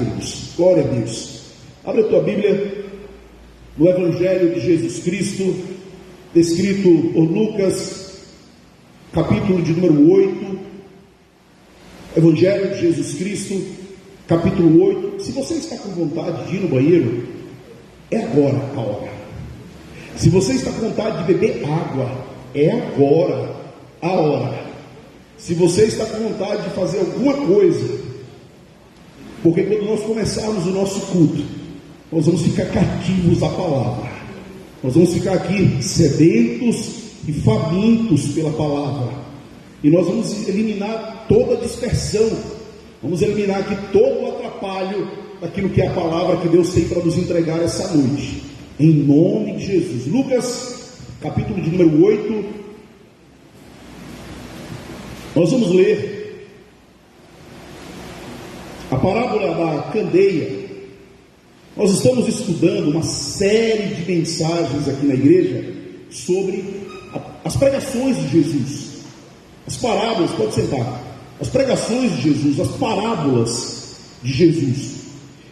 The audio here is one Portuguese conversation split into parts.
queridos. Glória a Deus. Abre a tua Bíblia no Evangelho de Jesus Cristo, descrito por Lucas, capítulo de número 8. Evangelho de Jesus Cristo, capítulo 8. Se você está com vontade de ir no banheiro, é agora a hora. Se você está com vontade de beber água, é agora a hora. Se você está com vontade de fazer alguma coisa, porque quando nós começarmos o nosso culto, nós vamos ficar cativos à palavra. Nós vamos ficar aqui sedentos e famintos pela palavra. E nós vamos eliminar toda a dispersão. Vamos eliminar aqui todo o atrapalho daquilo que é a palavra que Deus tem para nos entregar essa noite. Em nome de Jesus. Lucas, capítulo de número 8. Nós vamos ler a parábola da candeia. Nós estamos estudando uma série de mensagens aqui na igreja sobre as pregações de Jesus. As parábolas, pode sentar. As pregações de Jesus, as parábolas de Jesus.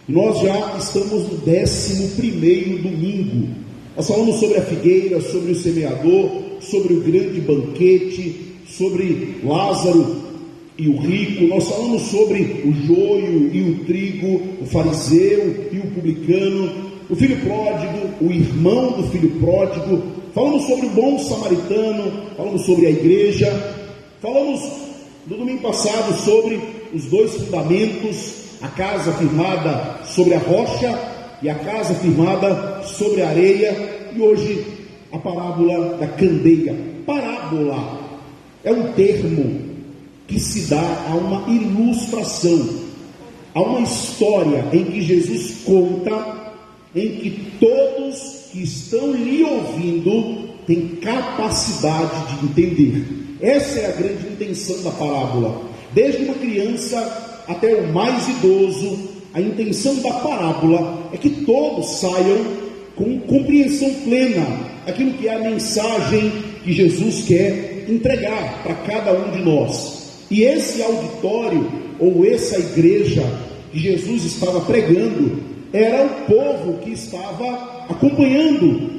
Nós já estamos no 11º domingo. Nós falamos sobre a figueira, sobre o semeador, sobre o grande banquete, sobre Lázaro e o rico. Nós falamos sobre o joio e o trigo, o fariseu e o publicano, o filho pródigo, o irmão do filho pródigo. Falamos sobre o bom samaritano, falamos sobre a igreja. Falamos no domingo passado sobre os dois fundamentos, a casa firmada sobre a rocha e a casa firmada sobre a areia. E hoje a parábola da candeia. Parábola é um termo que se dá a uma ilustração, a uma história em que Jesus conta, em que todos que estão lhe ouvindo têm capacidade de entender. Essa é a grande intenção da parábola. Desde uma criança até o mais idoso, a intenção da parábola é que todos saiam com compreensão plena daquilo que é a mensagem que Jesus quer entregar para cada um de nós. E esse auditório, ou essa igreja que Jesus estava pregando, era o povo que estava acompanhando,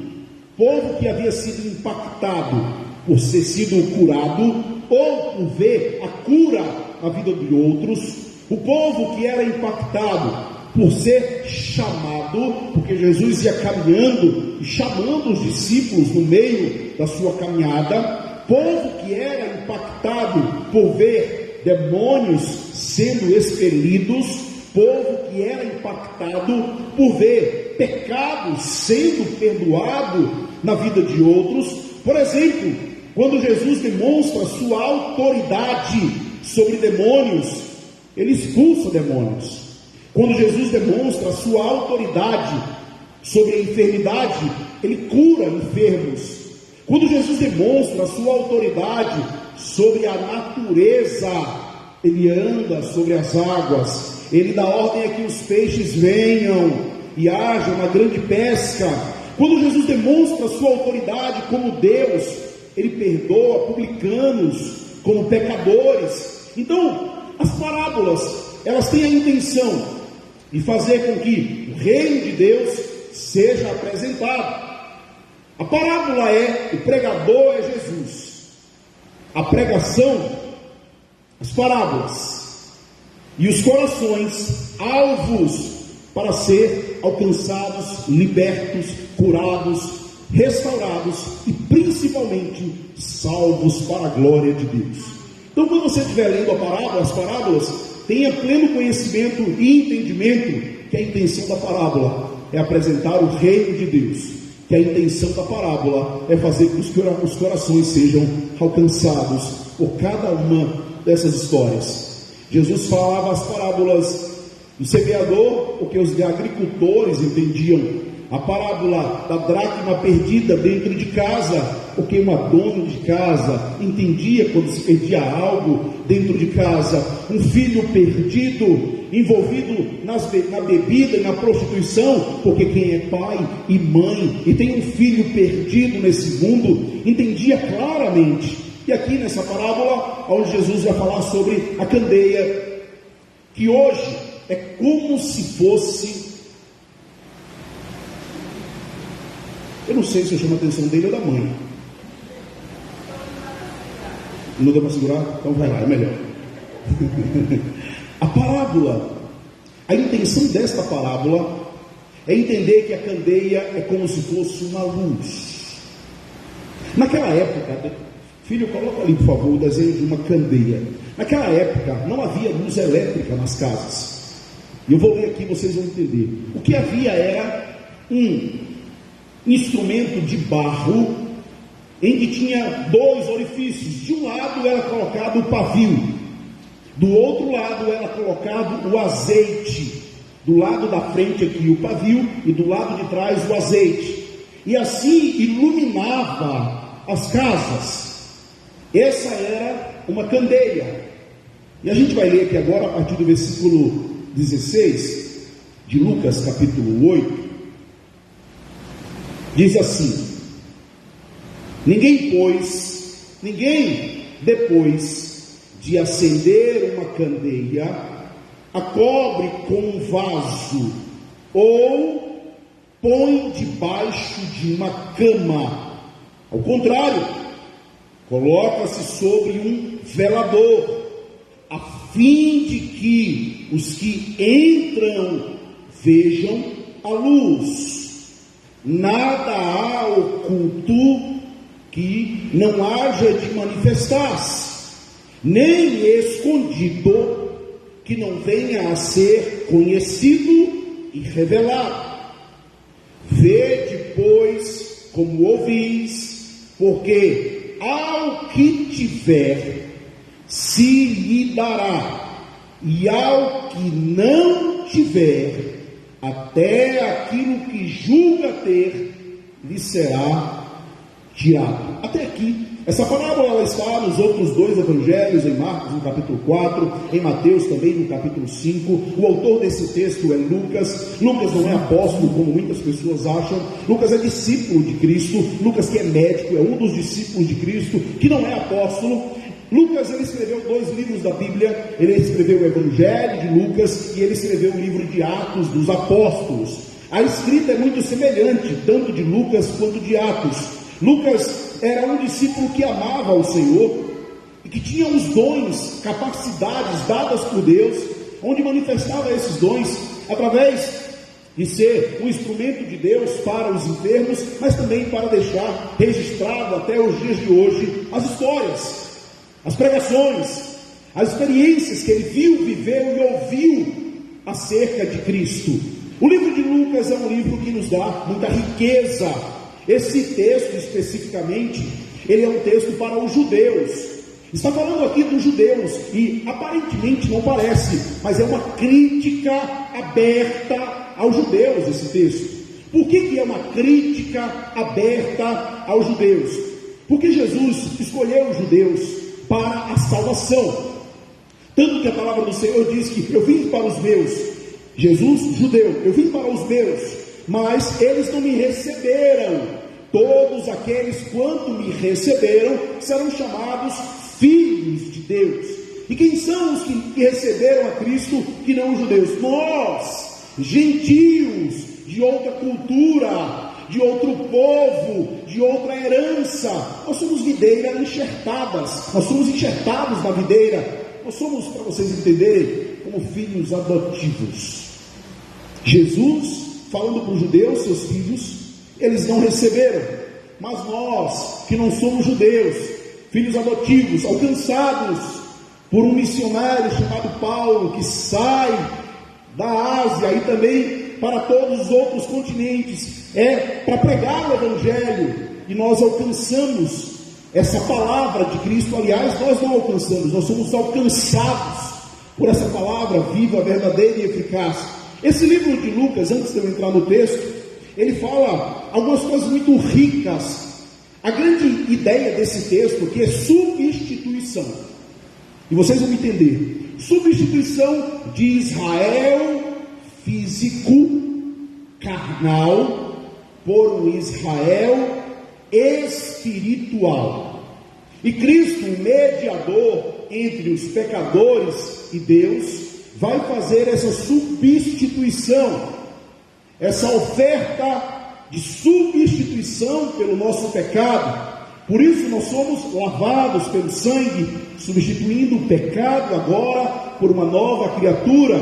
povo que havia sido impactado por ter sido curado, ou por ver a cura na vida de outros, o povo que era impactado por ser chamado, porque Jesus ia caminhando e chamando os discípulos no meio da sua caminhada, povo que era impactado por ver demônios sendo expelidos, povo que era impactado por ver pecados sendo perdoados na vida de outros. Por exemplo, quando Jesus demonstra sua autoridade sobre demônios, ele expulsa demônios. Quando Jesus demonstra sua autoridade sobre a enfermidade, ele cura enfermos. Quando Jesus demonstra sua autoridade sobre a natureza, ele anda sobre as águas, ele dá ordem a que os peixes venham e haja uma grande pesca. Quando Jesus demonstra sua autoridade como Deus, ele perdoa publicanos como pecadores. Então, as parábolas, elas têm a intenção de fazer com que o reino de Deus seja apresentado. A parábola o pregador é Jesus. A pregação, as parábolas e os corações alvos para ser alcançados, libertos, curados, restaurados e principalmente salvos para a glória de Deus. Então, quando você estiver lendo a parábola, as parábolas, tenha pleno conhecimento e entendimento que a intenção da parábola é apresentar o reino de Deus, que a intenção da parábola é fazer com que os corações sejam alcançados por cada uma dessas histórias. Jesus falava as parábolas do semeador, porque os agricultores entendiam. A parábola da dracma perdida dentro de casa, porque uma dona de casa entendia quando se perdia algo dentro de casa. Um filho perdido, envolvido na bebida e na prostituição, porque quem é pai e mãe e tem um filho perdido nesse mundo, entendia claramente. E aqui nessa parábola, onde Jesus vai falar sobre a candeia, que hoje é como se fosse... Eu não sei se eu chamo a atenção dele ou da mãe. Não deu para segurar? Então vai lá, é melhor. A parábola, a intenção desta parábola é entender que a candeia é como se fosse uma luz. Naquela época, filho, coloca ali por favor o desenho de uma candeia. Naquela época não havia luz elétrica nas casas. E eu vou ler aqui, vocês vão entender. O que havia era um instrumento de barro em que tinha dois orifícios. De um lado era colocado o pavio, do outro lado era colocado o azeite. Do lado da frente aqui o pavio e do lado de trás o azeite, e assim iluminava as casas. Essa era uma candeia. E a gente vai ler aqui agora a partir do versículo 16 de Lucas capítulo 8. Diz assim: ninguém depois de acender uma candeia a cobre com um vaso, ou põe debaixo de uma cama. Ao contrário, coloca-se sobre um velador, a fim de que os que entram vejam a luz. Nada há oculto que não haja de manifestar-se, nem escondido que não venha a ser conhecido e revelado. Vede, pois, como ouvis, porque ao que tiver se lhe dará, e ao que não tiver, até aquilo que julga ter lhe será tirado. Até aqui, essa parábola ela está nos outros dois evangelhos, em Marcos no capítulo 4, em Mateus também no capítulo 5. O autor desse texto é Lucas. Lucas não é apóstolo, como muitas pessoas acham. Lucas é discípulo de Cristo. Lucas, que é médico, é um dos discípulos de Cristo, que não é apóstolo. Lucas, ele escreveu 2 livros da Bíblia. Ele escreveu o Evangelho de Lucas e ele escreveu o livro de Atos dos Apóstolos. A escrita é muito semelhante, tanto de Lucas quanto de Atos. Lucas era um discípulo que amava o Senhor e que tinha os dons, capacidades dadas por Deus, onde manifestava esses dons através de ser um instrumento de Deus para os enfermos, mas também para deixar registrado até os dias de hoje as histórias, as pregações, as experiências que ele viu, viveu e ouviu acerca de Cristo. O livro de Lucas é um livro que nos dá muita riqueza. Esse texto especificamente, ele é um texto para os judeus. Está falando aqui dos judeus, e aparentemente não parece, mas é uma crítica aberta aos judeus esse texto. Por que é uma crítica aberta aos judeus? Porque Jesus escolheu os judeus para a salvação. Tanto que a palavra do Senhor diz que eu vim para os meus, Jesus, judeu, eu vim para os meus, mas eles não me receberam. Todos aqueles quanto me receberam serão chamados filhos de Deus. E quem são os que receberam a Cristo que não os judeus? Nós, gentios, de outra cultura, de outro povo, de outra herança. Nós somos videira enxertadas, nós somos enxertados na videira. Nós somos, para vocês entenderem, como filhos adotivos. Jesus, falando para os judeus, seus filhos, eles não receberam, mas nós, que não somos judeus, filhos adotivos, alcançados por um missionário chamado Paulo, que sai da Ásia e também para todos os outros continentes, para pregar o Evangelho, e nós alcançamos essa palavra de Cristo. Aliás, nós não alcançamos, nós somos alcançados por essa palavra viva, verdadeira e eficaz. Esse livro de Lucas, antes de eu entrar no texto, ele fala algumas coisas muito ricas. A grande ideia desse texto aqui é substituição, e vocês vão entender. Substituição de Israel físico, carnal, por um Israel espiritual. E Cristo, o mediador entre os pecadores e Deus, vai fazer essa substituição, essa oferta de substituição pelo nosso pecado. Por isso nós somos lavados pelo sangue, substituindo o pecado agora por uma nova criatura.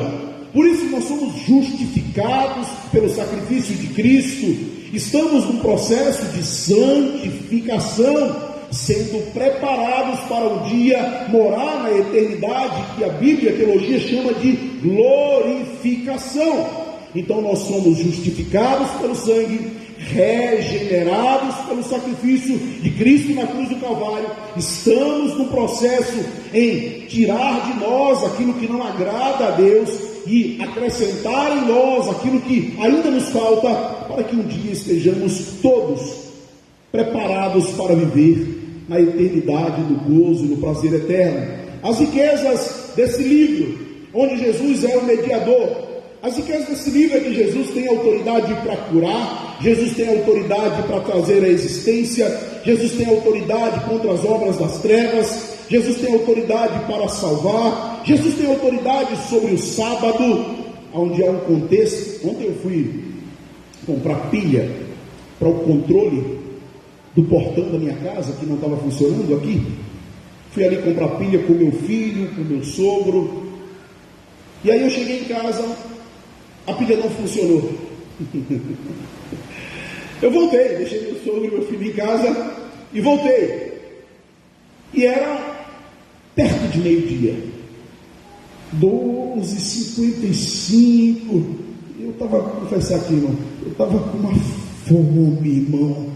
Por isso nós somos justificados pelo sacrifício de Cristo. Estamos num processo de santificação, sendo preparados para um dia morar na eternidade, que a Bíblia e a teologia chama de glorificação. Então nós somos justificados pelo sangue, regenerados pelo sacrifício de Cristo na cruz do Calvário. Estamos no processo em tirar de nós aquilo que não agrada a Deus e acrescentar em nós aquilo que ainda nos falta, para que um dia estejamos todos preparados para viver na eternidade do gozo e do prazer eterno. As riquezas desse livro, onde Jesus é o mediador. As riquezas desse livro é que Jesus tem autoridade para curar, Jesus tem autoridade para trazer a existência, Jesus tem autoridade contra as obras das trevas, Jesus tem autoridade para salvar, Jesus tem autoridade sobre o sábado, onde há um contexto. Ontem eu fui comprar pilha para o controle do portão da minha casa, que não estava funcionando aqui. Fui ali comprar pilha com meu filho, com meu sogro, e aí eu cheguei em casa, a pilha não funcionou. Eu voltei, deixei meu sogro e meu filho em casa e voltei. E era perto de meio-dia, 12h55. Eu estava, vou confessar aqui, irmão, eu estava com uma fome, irmão.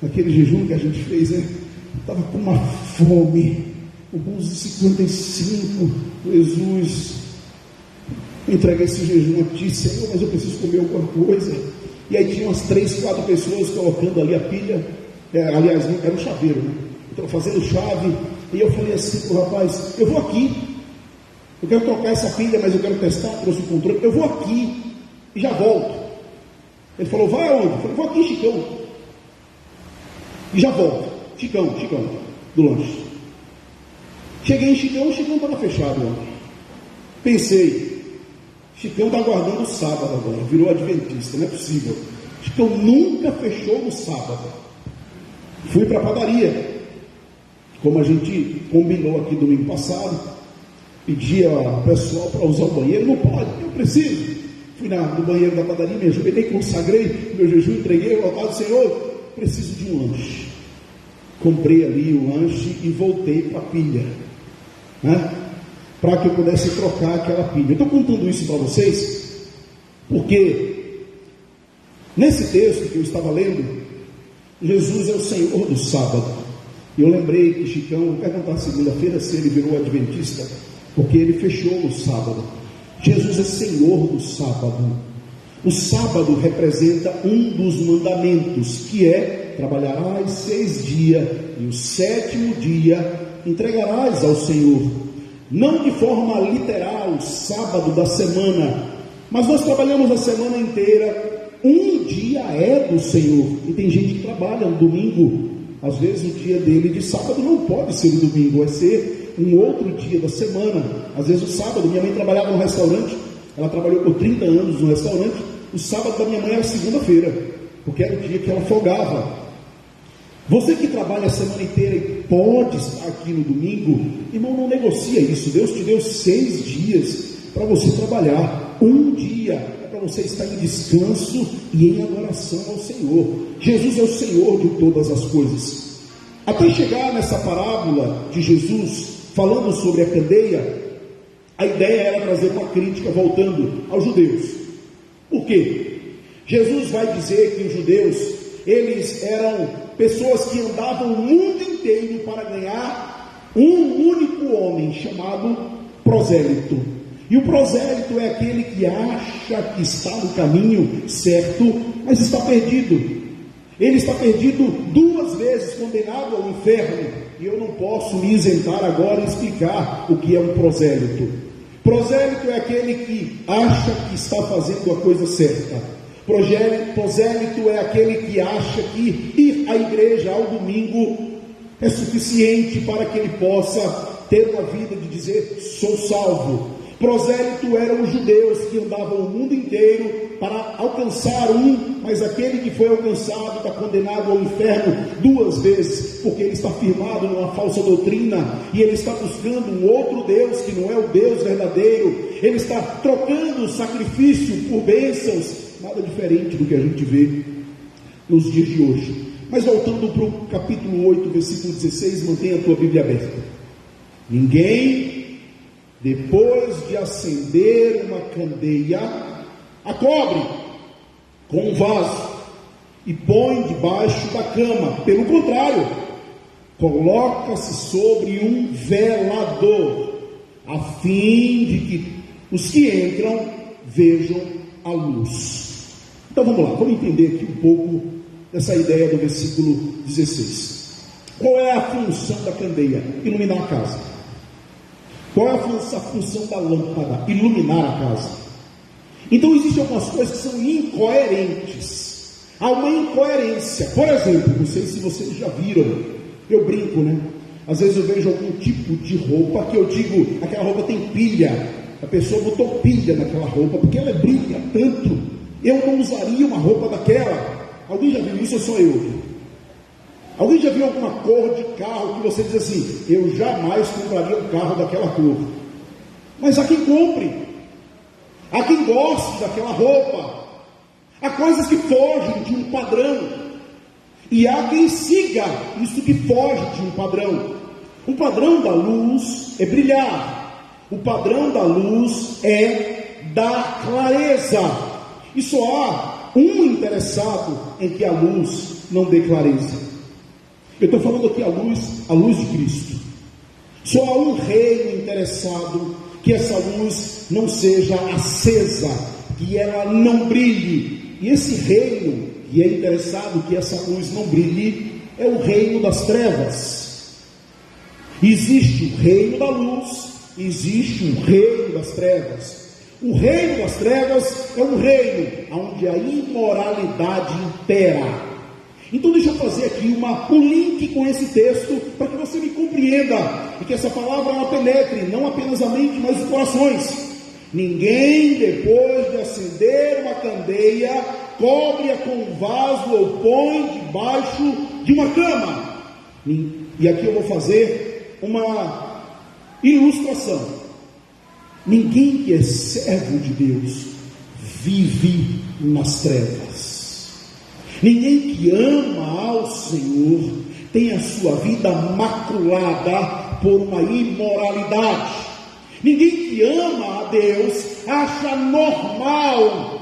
Aquele jejum que a gente fez, né? Eu estava com uma fome. 11h55, Jesus, entreguei esse jejum a ti, Senhor, mas eu preciso comer alguma coisa. E aí tinha umas 3, 4 pessoas colocando ali a pilha, aliás, era um chaveiro, né? Então fazendo chave, e eu falei assim pro rapaz: eu vou aqui, eu quero trocar essa pilha, mas eu quero testar, trouxe o controle, eu vou aqui e já volto. Ele falou: vai aonde? Eu falei: vou aqui, Chicão, e já volto. Chicão, do lanche. Cheguei em Chicão, o Chicão estava fechado ontem. Pensei, Chicão está aguardando o sábado agora, virou adventista, não é possível. Chicão nunca fechou no sábado. Fui para a padaria, como a gente combinou aqui domingo passado, pedi ao pessoal para usar o banheiro. Não pode, eu preciso. Fui no banheiro da padaria, me ajoelhei, consagrei meu jejum, entreguei o altar do Senhor, preciso de um lanche. Comprei ali o lanche e voltei para a pilha, né? Para que eu pudesse trocar aquela pilha. Eu estou contando isso para vocês porque nesse texto que eu estava lendo, Jesus é o Senhor do sábado. E eu lembrei que Chicão, vou perguntar segunda-feira se ele virou adventista, porque ele fechou no sábado. Jesus é Senhor do sábado. O sábado representa um dos mandamentos, que é: trabalharás 6 dias e o 7º dia entregarás ao Senhor. Não de forma literal, o sábado da semana, mas nós trabalhamos a semana inteira. Um dia é do Senhor. E tem gente que trabalha no domingo. Às vezes o dia dele de sábado não pode ser o domingo, vai ser um outro dia da semana. Às vezes o sábado, minha mãe trabalhava no restaurante, ela trabalhou por 30 anos no restaurante. O sábado da minha mãe era segunda-feira, porque era o dia que ela folgava. Você que trabalha a semana inteira e pode estar aqui no domingo, irmão, não negocia isso. Deus te deu 6 dias para você trabalhar. Um dia é para você estar em descanso e em adoração ao Senhor. Jesus é o Senhor de todas as coisas. Até chegar nessa parábola de Jesus falando sobre a candeia, a ideia era trazer uma crítica voltando aos judeus. Por quê? Jesus vai dizer que os judeus, eles eram pessoas que andavam o mundo inteiro para ganhar um único homem chamado prosélito. E o prosélito é aquele que acha que está no caminho certo, mas está perdido. Ele está perdido 2 vezes, condenado ao inferno. E eu não posso me isentar agora e explicar o que é um prosélito. Prosélito é aquele que acha que está fazendo a coisa certa. Prosélito é aquele que acha que ir à igreja ao domingo é suficiente para que ele possa ter uma vida de dizer: sou salvo. Prosélito eram os judeus que andavam o mundo inteiro para alcançar um, mas aquele que foi alcançado está condenado ao inferno 2 vezes, porque ele está firmado numa falsa doutrina, e ele está buscando um outro Deus que não é o Deus verdadeiro, ele está trocando o sacrifício por bênçãos, nada diferente do que a gente vê nos dias de hoje. Mas voltando para o capítulo 8, versículo 16, mantenha a tua Bíblia aberta. Ninguém, depois de acender uma candeia, a cobre com um vaso e põe debaixo da cama. Pelo contrário, coloca-se sobre um velador, a fim de que os que entram vejam a luz. Então vamos lá, vamos entender aqui um pouco dessa ideia do versículo 16. Qual é a função da candeia? Iluminar a casa. Qual é a função da lâmpada? Iluminar a casa. Então existem algumas coisas que são incoerentes. Há uma incoerência. Por exemplo, não sei se vocês já viram, eu brinco, né? Às vezes eu vejo algum tipo de roupa que eu digo, aquela roupa tem pilha. A pessoa botou pilha naquela roupa, porque ela brilha tanto. Eu não usaria uma roupa daquela. Alguém já viu isso ou só eu? Alguém já viu alguma cor de carro que você diz assim, eu jamais compraria um carro daquela cor? Mas há quem compre, há quem goste daquela roupa, há coisas que fogem de um padrão, e há quem siga isso que foge de um padrão. O padrão da luz é brilhar, o padrão da luz é dar clareza, e só há um interessado em que a luz não dê clareza. Eu estou falando aqui a luz de Cristo. Só há um reino interessado que essa luz não seja acesa, que ela não brilhe. E esse reino que é interessado que essa luz não brilhe é o reino das trevas. Existe o reino da luz, existe o reino das trevas. O reino das trevas é um reino onde a imoralidade impera. Então deixa eu fazer aqui um link com esse texto, para que você me compreenda, e que essa palavra ela penetre, não apenas a mente, mas os corações. Ninguém, depois de acender uma candeia, cobre-a com um vaso ou põe debaixo de uma cama. E aqui eu vou fazer uma ilustração. Ninguém que é servo de Deus vive nas trevas. Ninguém que ama ao Senhor tem a sua vida maculada por uma imoralidade. Ninguém que ama a Deus acha normal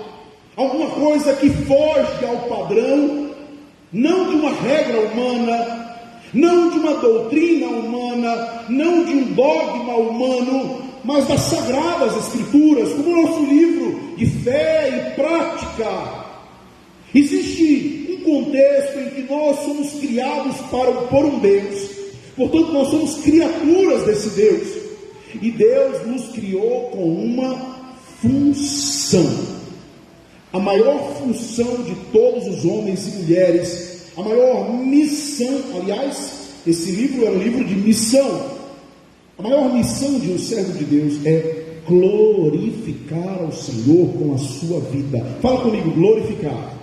alguma coisa que foge ao padrão, não de uma regra humana, não de uma doutrina humana, não de um dogma humano, mas das Sagradas Escrituras, como o nosso livro de fé e prática. Existe um contexto em que nós somos criados por um Deus, portanto nós somos criaturas desse Deus, e Deus nos criou com uma função. A maior função de todos os homens e mulheres, a maior missão, aliás, esse livro é um livro de missão. A maior missão de um servo de Deus é glorificar ao Senhor com a sua vida. Fala comigo, glorificar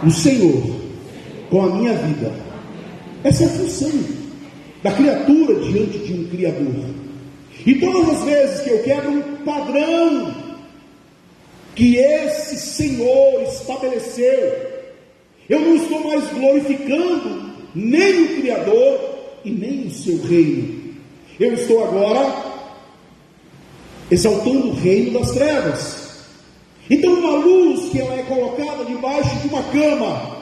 o Senhor com a minha vida. Essa é a função da criatura diante de um Criador. E todas as vezes que eu quebro um padrão que esse Senhor estabeleceu, eu não estou mais glorificando nem o Criador e nem o seu reino. Eu estou agora exaltando o reino das trevas. Então uma luz que ela é colocada debaixo de uma cama,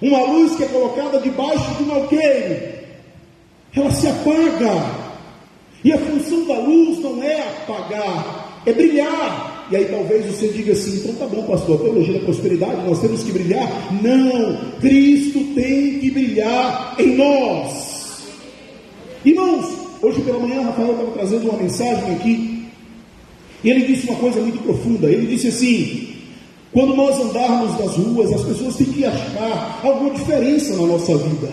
uma luz que é colocada debaixo de um alqueire, ela se apaga. E a função da luz não é apagar, é brilhar. E aí talvez você diga assim, então tá bom pastor, a teologia da prosperidade, nós temos que brilhar. Não, Cristo tem que brilhar em nós. Irmãos, hoje pela manhã Rafael estava trazendo uma mensagem aqui, e ele disse uma coisa muito profunda. Ele disse assim: quando nós andarmos nas ruas, as pessoas têm que achar alguma diferença na nossa vida,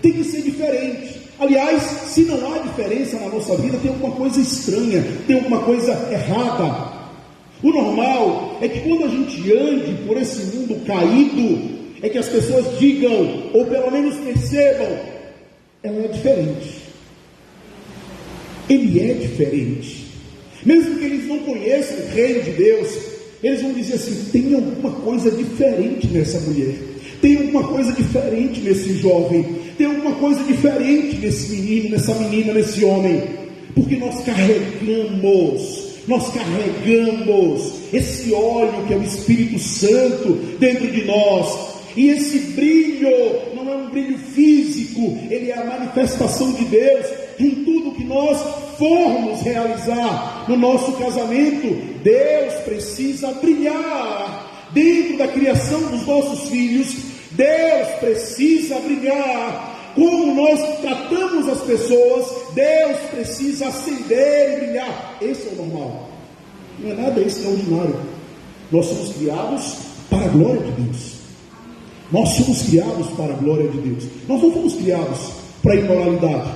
tem que ser diferente. Aliás, se não há diferença na nossa vida, tem alguma coisa estranha, tem alguma coisa errada. O normal é que quando a gente ande por esse mundo caído, é que as pessoas digam, ou pelo menos percebam, ela é diferente. Ele é diferente. Mesmo que eles não conheçam o reino de Deus, eles vão dizer assim: tem alguma coisa diferente nessa mulher, tem alguma coisa diferente nesse jovem, tem alguma coisa diferente nesse menino, nessa menina, nesse homem, porque nós carregamos esse óleo que é o Espírito Santo dentro de nós, e esse brilho não é um brilho físico, ele é a manifestação de Deus em tudo que nós formos realizar. No nosso casamento, Deus precisa brilhar dentro da criação dos nossos filhos, Deus precisa brilhar como nós tratamos as pessoas, Deus precisa acender e brilhar. Esse é o normal, não é nada extraordinário. Nós somos criados para a glória de Deus. Nós somos criados para a glória de Deus. Nós não fomos criados para a imoralidade.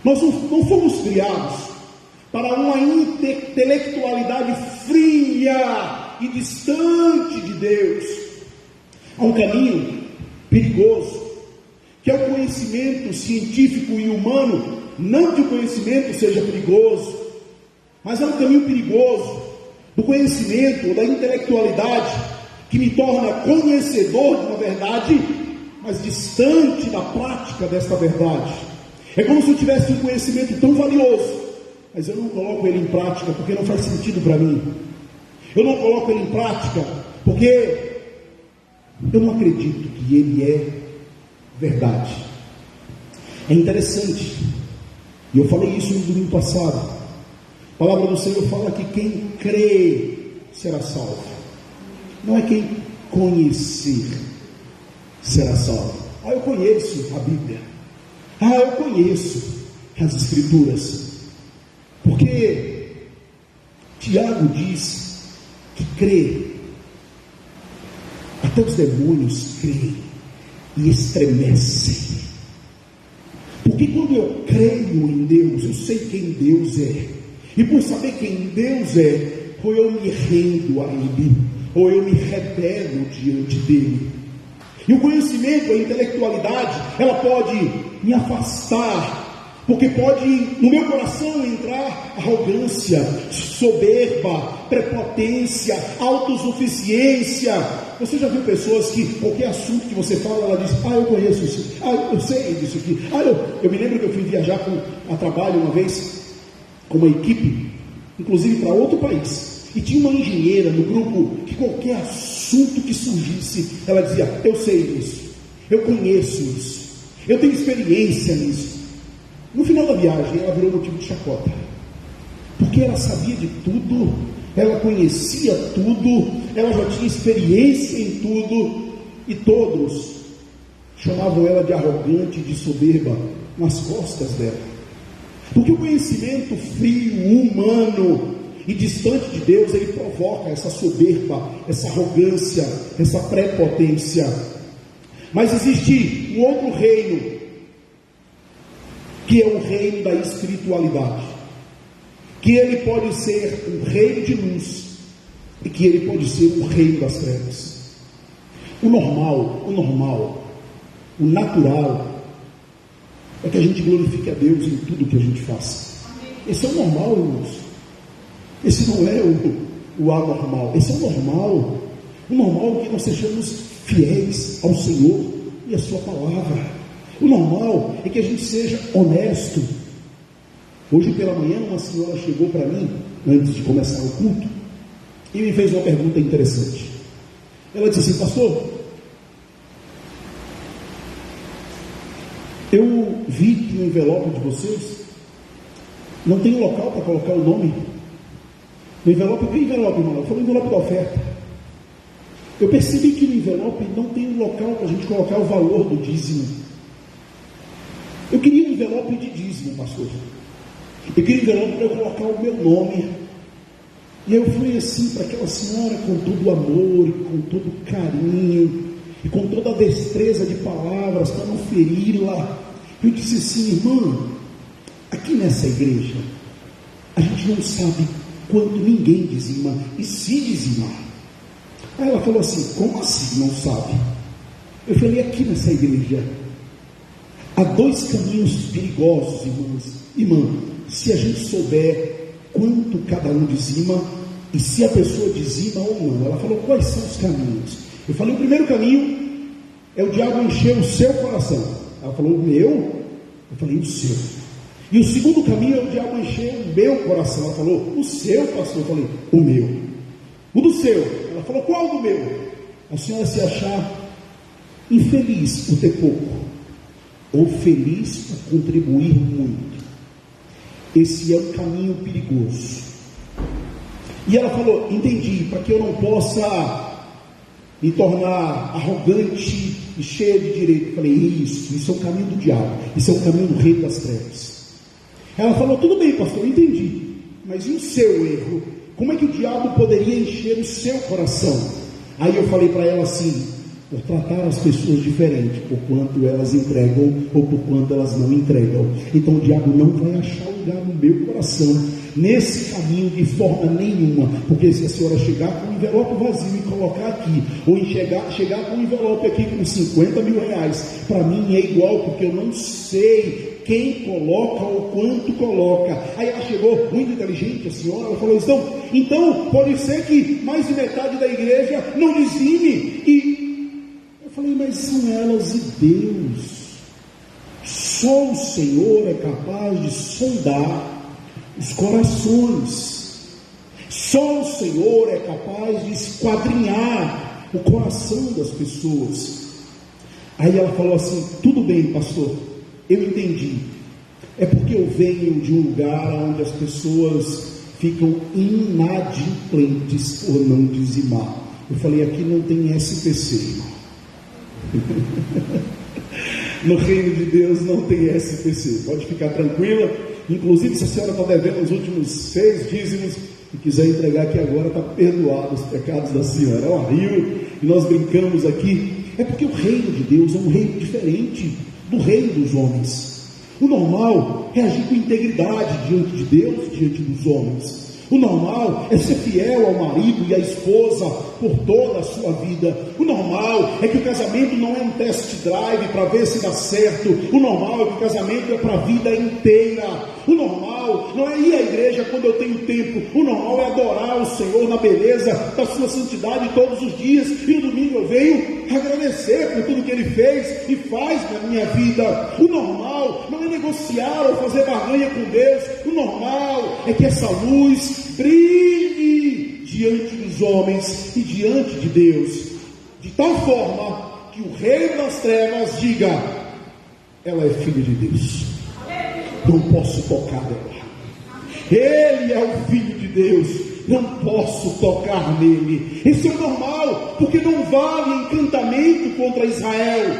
Nós não fomos criados para uma intelectualidade fria e distante de Deus. Há um caminho perigoso, que é o conhecimento científico e humano. Não que o conhecimento seja perigoso, mas é um caminho perigoso do conhecimento ou da intelectualidade, que me torna conhecedor de uma verdade, mas distante da prática desta verdade. É como se eu tivesse um conhecimento tão valioso, mas eu não coloco ele em prática porque não faz sentido para mim. Eu não coloco ele em prática porque eu não acredito que ele é verdade. É interessante, e eu falei isso no domingo passado, a palavra do Senhor fala que quem crê será salvo. Não é quem conhecer será salvo. Eu conheço a Bíblia, eu conheço as Escrituras, porque Tiago diz que crê, até os demônios creem e estremecem. Porque quando eu creio em Deus, eu sei quem Deus é, e por saber quem Deus é, ou eu me rendo a Ele, ou eu me rebelo diante dele. E o conhecimento, a intelectualidade, ela pode me afastar, porque pode no meu coração entrar arrogância, soberba, prepotência, autossuficiência. Você já viu pessoas que qualquer assunto que você fala, ela diz: eu conheço isso, eu sei disso aqui, eu me lembro que eu fui viajar a trabalho uma vez com uma equipe, inclusive para outro país. E tinha uma engenheira no grupo que qualquer assunto que surgisse, ela dizia: eu sei isso, eu conheço isso, eu tenho experiência nisso. No final da viagem, ela virou motivo de chacota, porque ela sabia de tudo, ela conhecia tudo, ela já tinha experiência em tudo, e todos chamavam ela de arrogante, de soberba, nas costas dela. Porque o conhecimento frio, humano e distante de Deus, ele provoca essa soberba, essa arrogância, essa prepotência. Mas existe um outro reino, que é o reino da espiritualidade, que ele pode ser um reino de luz, e que ele pode ser um reino das trevas. O normal, o natural, é que a gente glorifique a Deus em tudo que a gente faça. Esse é o normal, irmãos. Esse não é o anormal, esse é o normal. O normal é que nós sejamos fiéis ao Senhor e à sua palavra. O normal é que a gente seja honesto. Hoje pela manhã uma senhora chegou para mim, antes de começar o culto, e me fez uma pergunta interessante. Ela disse assim: pastor, eu vi que no envelope de vocês não tem local para colocar o nome. No envelope, que envelope, irmão? Eu falei: envelope da oferta. Eu percebi que no envelope não tem um local para a gente colocar o valor do dízimo. Eu queria um envelope de dízimo, pastor. Eu queria um envelope para eu colocar o meu nome. E eu fui assim para aquela senhora com todo o amor, e com todo o carinho, e com toda a destreza de palavras para não feri-la. Eu disse assim: irmã, aqui nessa igreja, a gente não sabe quanto ninguém dizima, e se dizimar. Aí ela falou assim: como assim não sabe? Eu falei: aqui nessa igreja há dois caminhos perigosos, irmã, se a gente souber quanto cada um dizima, e se a pessoa dizima ou não. Ela falou: quais são os caminhos? Eu falei: o primeiro caminho é o diabo encher o seu coração. Ela falou: o meu? Eu falei: o seu. E o segundo caminho é o diabo encher o meu coração. Ela falou: o seu, pastor? Eu falei: o meu. O do seu? Ela falou: qual do meu? A senhora se achar infeliz por ter pouco, ou feliz por contribuir muito. Esse é um caminho perigoso. E ela falou: entendi, para que eu não possa me tornar arrogante e cheia de direito. Eu falei: isso é o caminho do diabo, isso é o caminho do reino das trevas. Ela falou: tudo bem, pastor, entendi, mas e o seu erro? Como é que o diabo poderia encher o seu coração? Aí eu falei para ela assim: por tratar as pessoas diferente, por quanto elas entregam ou por quanto elas não entregam. Então o diabo não vai achar lugar no meu coração nesse caminho de forma nenhuma, porque se a senhora chegar com um envelope vazio e colocar aqui, ou chegar com um envelope aqui com 50 mil reais, para mim é igual, porque eu não sei quem coloca ou quanto coloca. Aí ela chegou muito inteligente, a senhora, ela falou: então pode ser que mais de metade da igreja não dizime. E eu falei: mas são elas e Deus. Só o Senhor é capaz de sondar os corações. Só o Senhor é capaz de esquadrinhar o coração das pessoas. Aí ela falou assim: tudo bem, pastor, eu entendi. É porque eu venho de um lugar onde as pessoas ficam inadimplentes por não dizimar. Eu falei: aqui não tem SPC. No reino de Deus não tem SPC, pode ficar tranquila. Inclusive, se a senhora está devendo os últimos 6 dízimos e quiser entregar aqui agora, está perdoado os pecados da senhora. É um rio, e nós brincamos aqui. É porque o reino de Deus é um reino diferente do reino dos homens. O normal é agir com integridade diante de Deus, diante dos homens. O normal é ser fiel ao marido e à esposa por toda a sua vida. O normal é que o casamento não é um test drive para ver se dá certo. O normal é que o casamento é para a vida inteira. O normal não é ir à igreja quando eu tenho tempo. O normal é adorar o Senhor na beleza da sua santidade todos os dias. E no domingo eu venho agradecer por tudo que Ele fez e faz na minha vida. O normal não é negociar ou fazer barganha com Deus. O normal é que essa luz brilhe diante dos homens e diante de Deus, de tal forma que o reino das trevas diga: ela é filha de Deus, não posso tocar nela. Ele é o filho de Deus, não posso tocar nele. Esse é o normal, porque não vale encantamento contra Israel.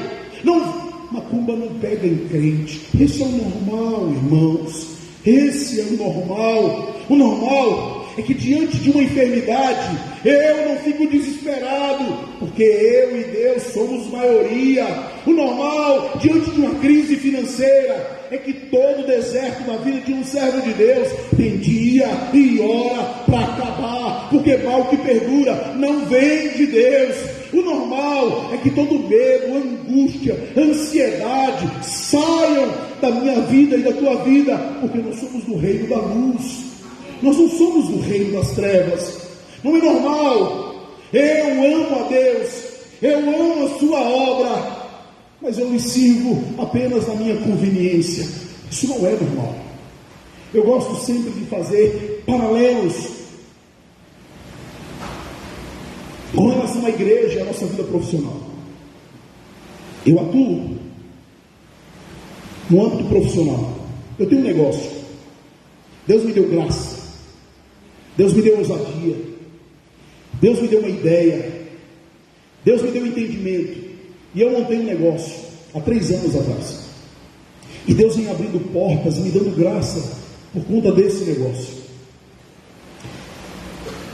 Macumba não pega em crente. Esse é o normal, irmãos. Esse é o normal. O normal é que diante de uma enfermidade eu não fico desesperado, porque eu e Deus somos maioria. O normal diante de uma crise financeira é que todo deserto na vida de um servo de Deus tem dia e hora para acabar, porque mal que perdura não vem de Deus. O normal é que todo medo, angústia, ansiedade saiam da minha vida e da tua vida, porque nós somos do reino da luz. Nós não somos do reino das trevas. Não é normal. Eu amo a Deus, eu amo a sua obra, mas eu lhe sirvo apenas na minha conveniência. Isso não é normal. Eu gosto sempre de fazer paralelos com relação à igreja e à nossa vida profissional. Eu atuo no âmbito profissional. Eu tenho um negócio. Deus me deu graça. Deus me deu ousadia. Deus me deu uma ideia. Deus me deu entendimento. E eu montei um negócio há 3 anos atrás. E Deus vem abrindo portas e me dando graça por conta desse negócio.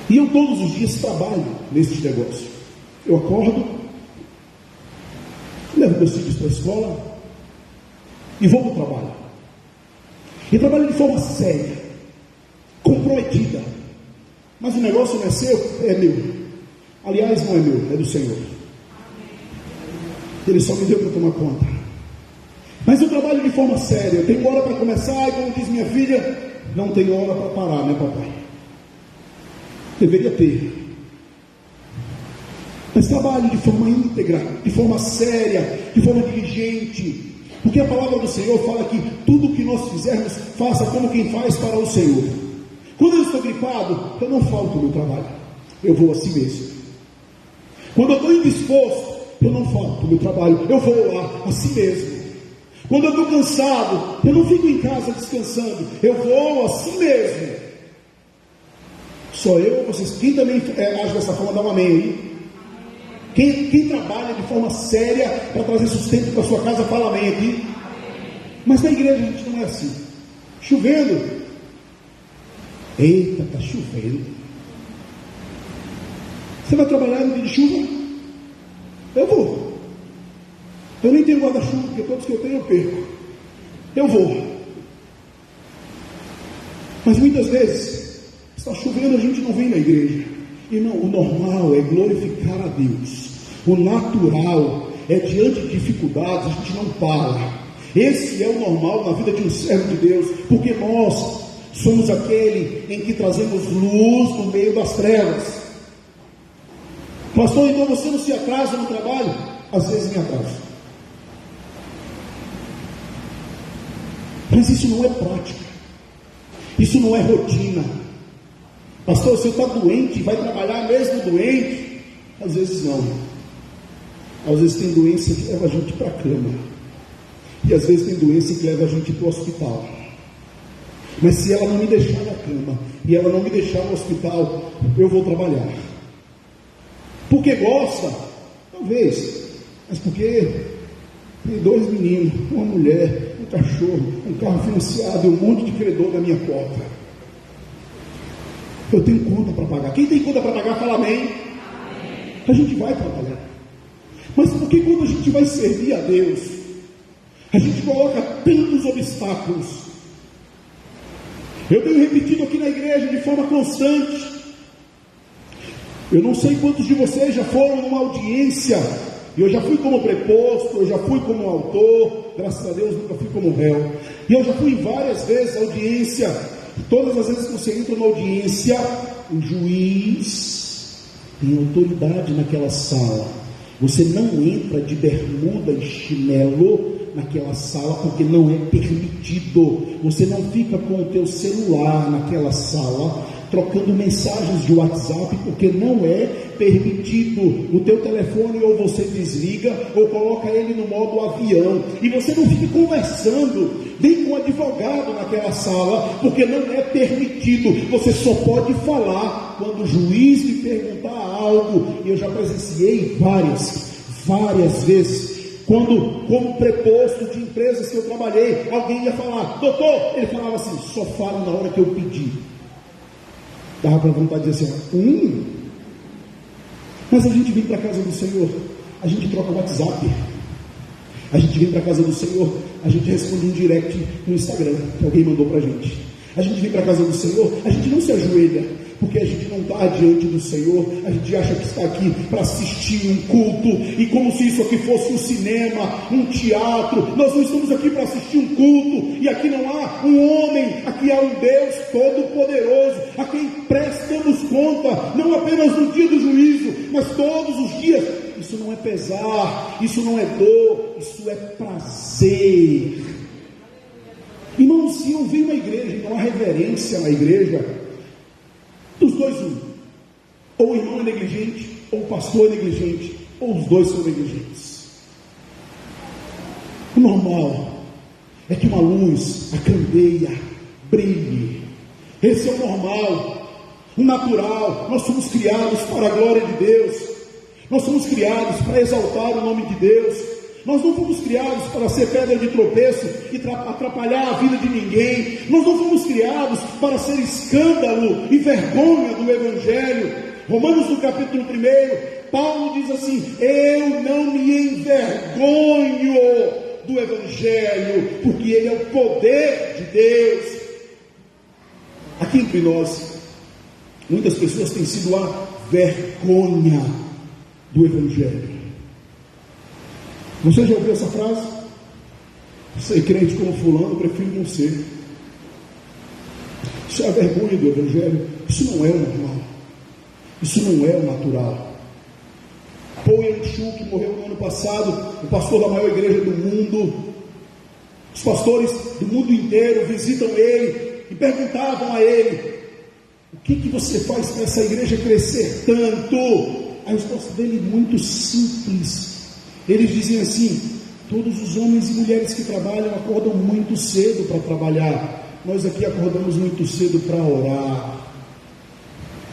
E eu todos os dias trabalho nesse negócio. Eu acordo, levo meus filhos para a escola, e vou para o trabalho. E trabalho de forma séria, comprometida. Mas o negócio não é seu, é meu. Aliás, não é meu, é do Senhor. Ele só me deu para tomar conta. Mas eu trabalho de forma séria. Eu tenho hora para começar, e como diz minha filha, não tenho hora para parar, né, papai? Deveria ter. Mas trabalho de forma íntegra, de forma séria, de forma diligente. Porque a palavra do Senhor fala que tudo que nós fizermos, faça como quem faz para o Senhor. Quando eu estou gripado, eu não falto no trabalho. Eu vou assim mesmo. Quando eu estou indisposto, eu não falto no trabalho. Eu vou lá assim mesmo. Quando eu estou cansado, eu não fico em casa descansando. Eu vou assim mesmo. Só eu ou vocês? Quem também age dessa forma, dá um amém aí. Quem trabalha de forma séria para trazer sustento para a sua casa, fala amém aqui. Mas na igreja a gente não é assim. Chovendo. Eita, está chovendo. Você vai trabalhar no dia de chuva? Eu vou. Eu nem tenho guarda-chuva, porque todos que eu tenho eu perco. Eu vou. Mas muitas vezes, está chovendo, a gente não vem na igreja. E não, o normal é glorificar a Deus. O natural é, diante de dificuldades, a gente não para. Esse é o normal na vida de um servo de Deus, porque nós somos aquele em que trazemos luz no meio das trevas. Pastor, então você não se atrasa no trabalho? Às vezes me atraso. Mas isso não é prática. Isso não é rotina. Pastor, você está doente e vai trabalhar mesmo doente? Às vezes não. Às vezes tem doença que leva a gente para a cama. E às vezes tem doença que leva a gente para o hospital. Mas se ela não me deixar na cama e ela não me deixar no hospital, eu vou trabalhar. Porque gosta? Talvez. Mas porque tem 2 meninos, uma mulher, um cachorro, um carro financiado e um monte de credor na minha porta. Eu tenho conta para pagar. Quem tem conta para pagar, fala amém. Amém. A gente vai trabalhar. Mas por que quando a gente vai servir a Deus, a gente coloca tantos obstáculos? Eu tenho repetido aqui na igreja de forma constante. Eu não sei quantos de vocês já foram numa audiência. Eu já fui como preposto, eu já fui como autor, graças a Deus nunca fui como réu. E eu já fui várias vezes à audiência. Todas as vezes que você entra numa audiência, o juiz tem autoridade naquela sala. Você não entra de bermuda e chinelo naquela sala, porque não é permitido. Você não fica com o teu celular naquela sala, trocando mensagens de WhatsApp, porque não é permitido. O teu telefone ou você desliga, ou coloca ele no modo avião, e você não fica conversando, nem com o advogado naquela sala, porque não é permitido. Você só pode falar quando o juiz lhe perguntar algo. E eu já presenciei várias vezes, quando, como preposto de empresas que eu trabalhei, alguém ia falar, doutor, ele falava assim, só fala na hora que eu pedir. Dava para vontade de dizer assim, mas a gente vem para a casa do Senhor, a gente troca o WhatsApp, a gente vem para a casa do Senhor, a gente responde um direct no Instagram que alguém mandou para a gente. A gente vem para a casa do Senhor, a gente não se ajoelha, porque a gente não está diante do Senhor, a gente acha que está aqui para assistir um culto, e como se isso aqui fosse um cinema, um teatro. Nós não estamos aqui para assistir um culto, e aqui não há um homem, aqui há um Deus todo-poderoso, a quem prestamos conta, não apenas no dia do juízo, mas todos os dias. Isso não é pesar, isso não é dor, isso é prazer. Irmão, se eu venho na igreja e não há reverência na igreja, dos dois ou o irmão é negligente, ou o pastor é negligente, ou os dois são negligentes. O normal é que uma luz, a candeia, brilhe. Esse é o normal, o natural. Nós somos criados para a glória de Deus, nós somos criados para exaltar o nome de Deus. Nós não fomos criados para ser pedra de tropeço e atrapalhar a vida de ninguém. Nós não fomos criados para ser escândalo e vergonha do Evangelho. Romanos no capítulo 1, Paulo diz assim, eu não me envergonho do Evangelho, porque ele é o poder de Deus. Aqui entre nós, muitas pessoas têm sido a vergonha do Evangelho. Você já ouviu essa frase? Ser crente como fulano, prefiro não ser. Isso é a vergonha do Evangelho. Isso não é o normal. Isso não é o natural. Paul Yanshu, que morreu no ano passado, o pastor da maior igreja do mundo. Os pastores do mundo inteiro visitam ele e perguntavam a ele: o que você faz para essa igreja crescer tanto? A resposta dele é muito simples. Eles diziam assim: todos os homens e mulheres que trabalham acordam muito cedo para trabalhar. Nós aqui acordamos muito cedo para orar.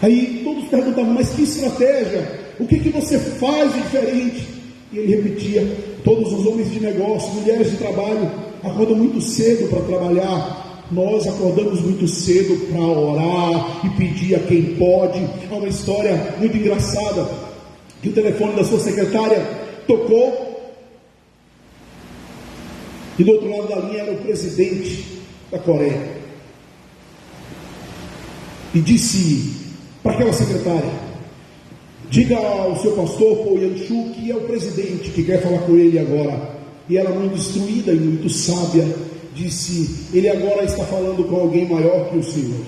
Aí todos perguntavam: mas que estratégia? O que você faz de diferente? E ele repetia: todos os homens de negócio, mulheres de trabalho acordam muito cedo para trabalhar. Nós acordamos muito cedo para orar e pedir a quem pode. Há uma história muito engraçada, que o telefone da sua secretária tocou, e do outro lado da linha era o presidente da Coreia, e disse para aquela secretária: diga ao seu pastor Paul Yanshu que é o presidente que quer falar com ele agora. E ela, muito instruída e muito sábia, disse: ele agora está falando com alguém maior que o senhor.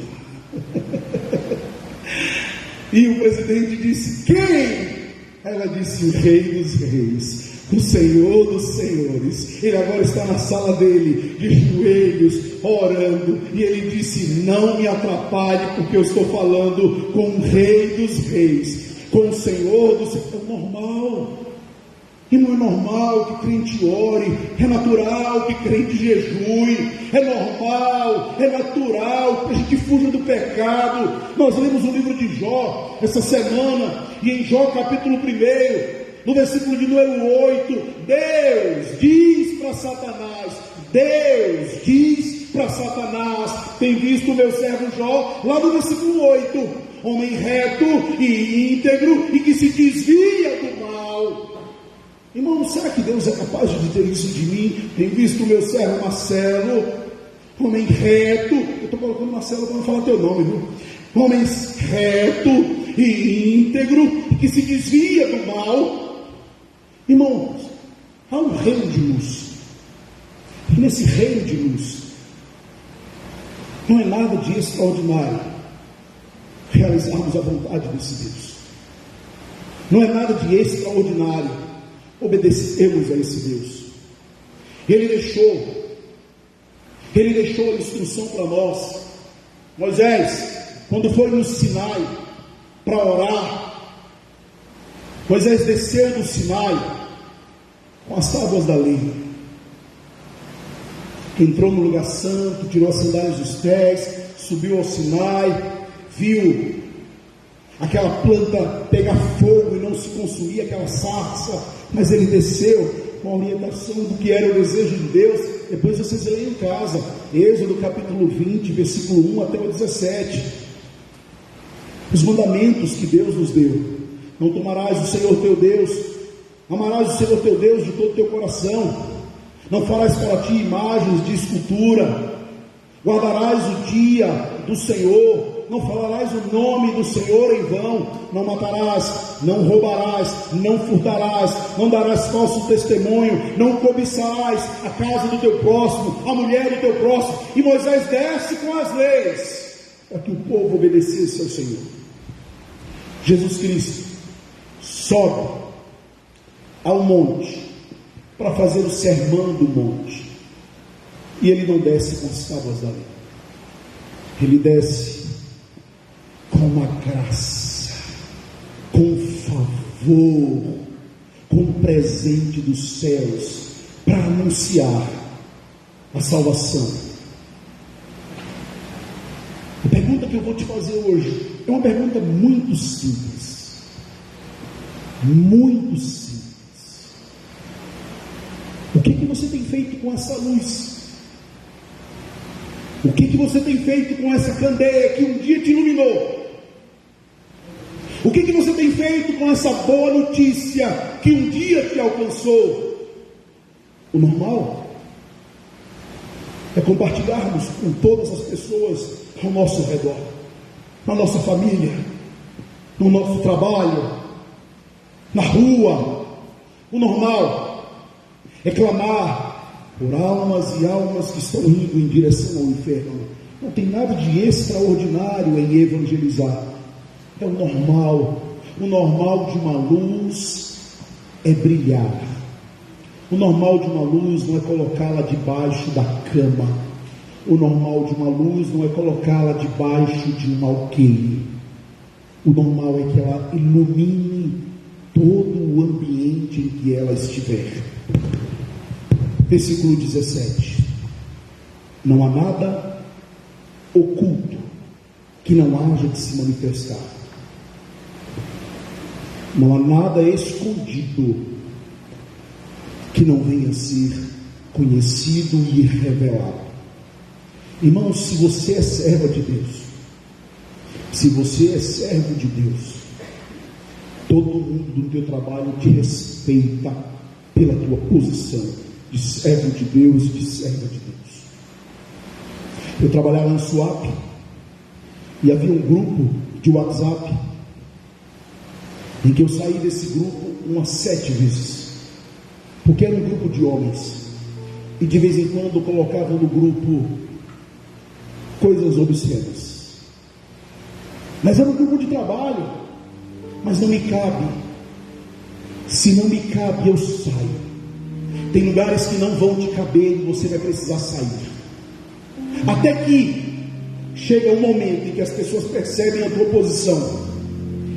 E o presidente disse: quem? Ela disse: o rei dos reis, o Senhor dos senhores. Ele agora está na sala dele, de joelhos, orando. E ele disse: não me atrapalhe, porque eu estou falando com o rei dos reis, com o Senhor dos senhores. É normal. E não é normal que crente ore, é natural que crente jejue, é normal, é natural que a gente fuja do pecado. Nós lemos o livro de Jó essa semana, e em Jó capítulo 1, no versículo de número 8, Deus diz para Satanás, tem visto o meu servo Jó, lá no versículo 8, homem reto e íntegro, e que se desvia do mal. Irmão, será que Deus é capaz de dizer isso de mim? Tem visto o meu servo Marcelo, homem reto. Eu estou colocando Marcelo para não falar teu nome, viu? Homem reto e íntegro, que se desvia do mal. Irmãos, há um reino de luz, e nesse reino de luz não é nada de extraordinário realizarmos a vontade desse Deus. Não é nada de extraordinário obedecermos a esse Deus. Ele deixou a instrução para nós. Moisés, quando foi no Sinai para orar, Moisés desceu do Sinai com as tábuas da lei, entrou no lugar santo, tirou as sandálias dos pés, subiu ao Sinai, viu aquela planta pegar fogo e não se consumir, aquela sarça, mas ele desceu com a orientação do que era o desejo de Deus. Depois vocês leem em casa, Êxodo capítulo 20, versículo 1 até o 17, os mandamentos que Deus nos deu. Não tomarás o Senhor teu Deus, amarás o Senhor teu Deus de todo o teu coração, não farás para ti imagens de escultura, guardarás o dia do Senhor, não falarás o nome do Senhor em vão, não matarás, não roubarás, não furtarás, não darás falso testemunho, não cobiçarás a casa do teu próximo, a mulher do teu próximo. E Moisés desce com as leis, para que o povo obedecesse ao Senhor. Jesus Cristo sobe ao monte, para fazer o sermão do monte, e ele não desce com as tábuas da lei, ele desce com uma graça, com favor, com um presente dos céus, para anunciar a salvação. A pergunta que eu vou te fazer hoje é uma pergunta muito simples, muito simples. O que você tem feito com essa luz? O que você tem feito com essa candeia que um dia te iluminou? O que você tem feito com essa boa notícia que um dia te alcançou? O normal é compartilharmos com todas as pessoas ao nosso redor, na nossa família, no nosso trabalho, na rua. O normal é clamar por almas e almas que estão indo em direção ao inferno. Não tem nada de extraordinário em evangelizar. É o normal. O normal de uma luz é brilhar. O normal de uma luz não é colocá-la debaixo da cama. O normal de uma luz não é colocá-la debaixo de um alqueire. O normal é que ela ilumine todo o ambiente em que ela estiver. Versículo 17. Não há nada oculto que não haja de se manifestar. Não há nada escondido que não venha a ser conhecido e revelado. Irmãos, se você é serva de Deus, se você é servo de Deus, todo mundo do teu trabalho te respeita pela tua posição de servo de Deus e de serva de Deus. Eu trabalhava no SWAP e havia um grupo de WhatsApp em que eu saí desse grupo umas 7 vezes, porque era um grupo de homens, e de vez em quando colocavam no grupo coisas obscenas, mas era um grupo de trabalho. Mas não me cabe. Se não me cabe, eu saio. Tem lugares que não vão te caber e você vai precisar sair, até que chega um momento em que as pessoas percebem a tua posição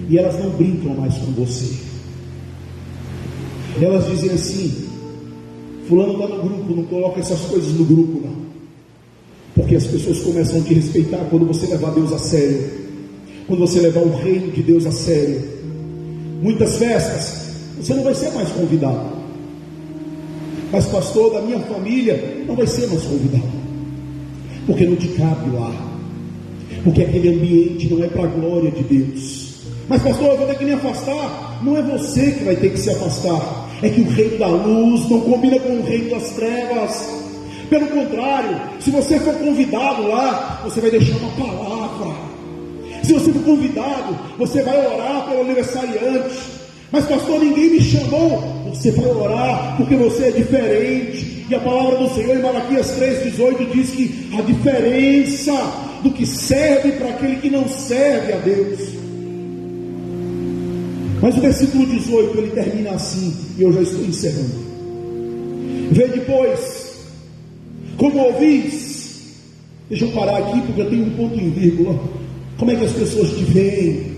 e elas não brincam mais com você. Elas dizem assim: fulano está no grupo, não coloca essas coisas no grupo não. Porque as pessoas começam a te respeitar quando você levar Deus a sério, quando você levar o reino de Deus a sério. Muitas festas você não vai ser mais convidado, mas pastor da minha família não vai ser mais convidado, porque não te cabe lá, porque aquele ambiente não é para a glória de Deus. Mas pastor, eu vou ter que me afastar. Não é você que vai ter que se afastar, é que o reino da luz não combina com o reino das trevas. Pelo contrário, se você for convidado lá, você vai deixar uma palavra. Se você for convidado, você vai orar pelo aniversariante. Mas pastor, ninguém me chamou. Você vai orar porque você é diferente. E a palavra do Senhor em Malaquias 3,18 diz que a diferença do que serve para aquele que não serve a Deus. Mas o versículo 18 ele termina assim, e eu já estou encerrando. Vede, pois, como ouvis. Deixa eu parar aqui porque eu tenho um ponto em vírgula. Como é que as pessoas te veem?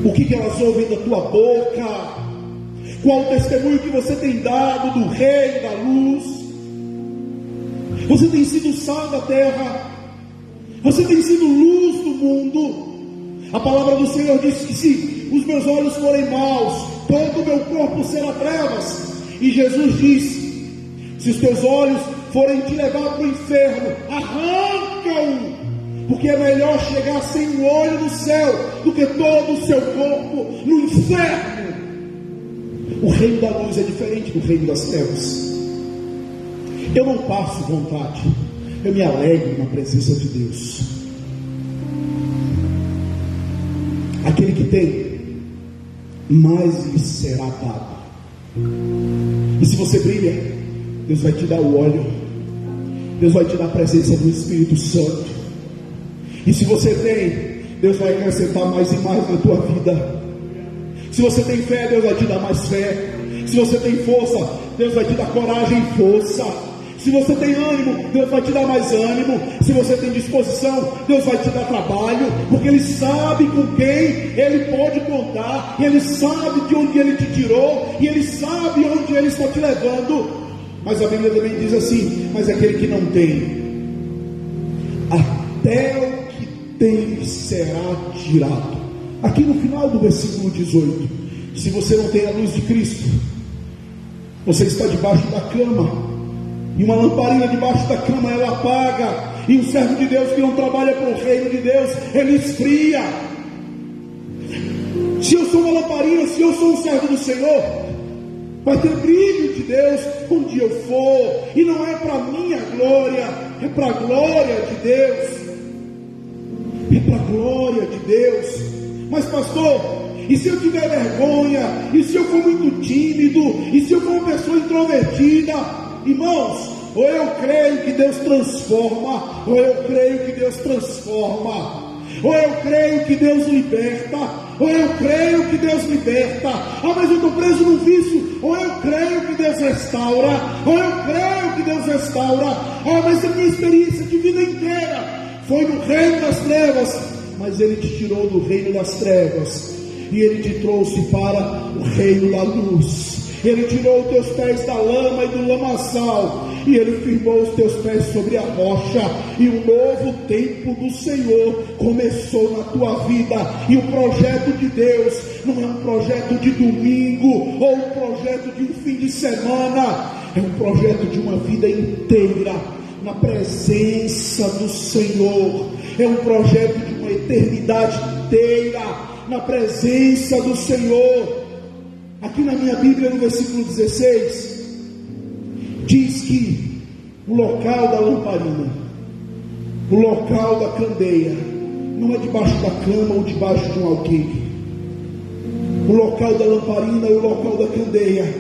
O que elas ouvem da tua boca? Qual o testemunho que você tem dado do reino da luz? Você tem sido sal da terra, você tem sido luz do mundo. A palavra do Senhor diz que se os meus olhos forem maus, todo o meu corpo será trevas. E Jesus disse: se os teus olhos forem te levar para o inferno, arranca-o, porque é melhor chegar sem um olho no céu do que todo o seu corpo no inferno. O reino da luz é diferente do reino das trevas. Eu não passo vontade, eu me alegro na presença de Deus. Aquele que tem, mais lhe será dado. E se você brilha, Deus vai te dar o óleo, Deus vai te dar a presença do Espírito Santo. E se você tem, Deus vai acrescentar mais e mais na tua vida. Se você tem fé, Deus vai te dar mais fé. Se você tem força, Deus vai te dar coragem e força. Se você tem ânimo, Deus vai te dar mais ânimo. Se você tem disposição, Deus vai te dar trabalho, porque Ele sabe com quem Ele pode contar, e Ele sabe de onde Ele te tirou, e Ele sabe onde Ele está te levando. Mas a Bíblia também diz assim: mas aquele que não tem, até o que tem será tirado. Aqui no final do versículo 18, se você não tem a luz de Cristo, você está debaixo da cama, e uma lamparina debaixo da cama ela apaga, e o servo de Deus que não trabalha para o reino de Deus, ele esfria. Se eu sou uma lamparina, se eu sou um servo do Senhor, vai ter brilho de Deus onde eu for, e não é para minha glória, é para a glória de Deus, é para a glória de Deus. Mas pastor, e se eu tiver vergonha, e se eu for muito tímido, e se eu for uma pessoa introvertida? Irmãos, ou eu creio que Deus transforma, ou eu creio que Deus transforma, ou eu creio que Deus liberta, ou eu creio que Deus liberta. Mas eu estou preso no vício. Ou eu creio que Deus restaura, ou eu creio que Deus restaura. Mas a minha experiência de vida inteira foi no reino das trevas. Mas Ele te tirou do reino das trevas e Ele te trouxe para o reino da luz. Ele tirou os teus pés da lama e do lamaçal, e Ele firmou os teus pés sobre a rocha, e um novo tempo do Senhor começou na tua vida. E o projeto de Deus não é um projeto de domingo, ou um projeto de um fim de semana, é um projeto de uma vida inteira na presença do Senhor, é um projeto de uma eternidade inteira na presença do Senhor. Aqui na minha Bíblia, no versículo 16, diz que o local da lamparina, o local da candeia, não é debaixo da cama ou debaixo de um alqueire. O local da lamparina e o local da candeia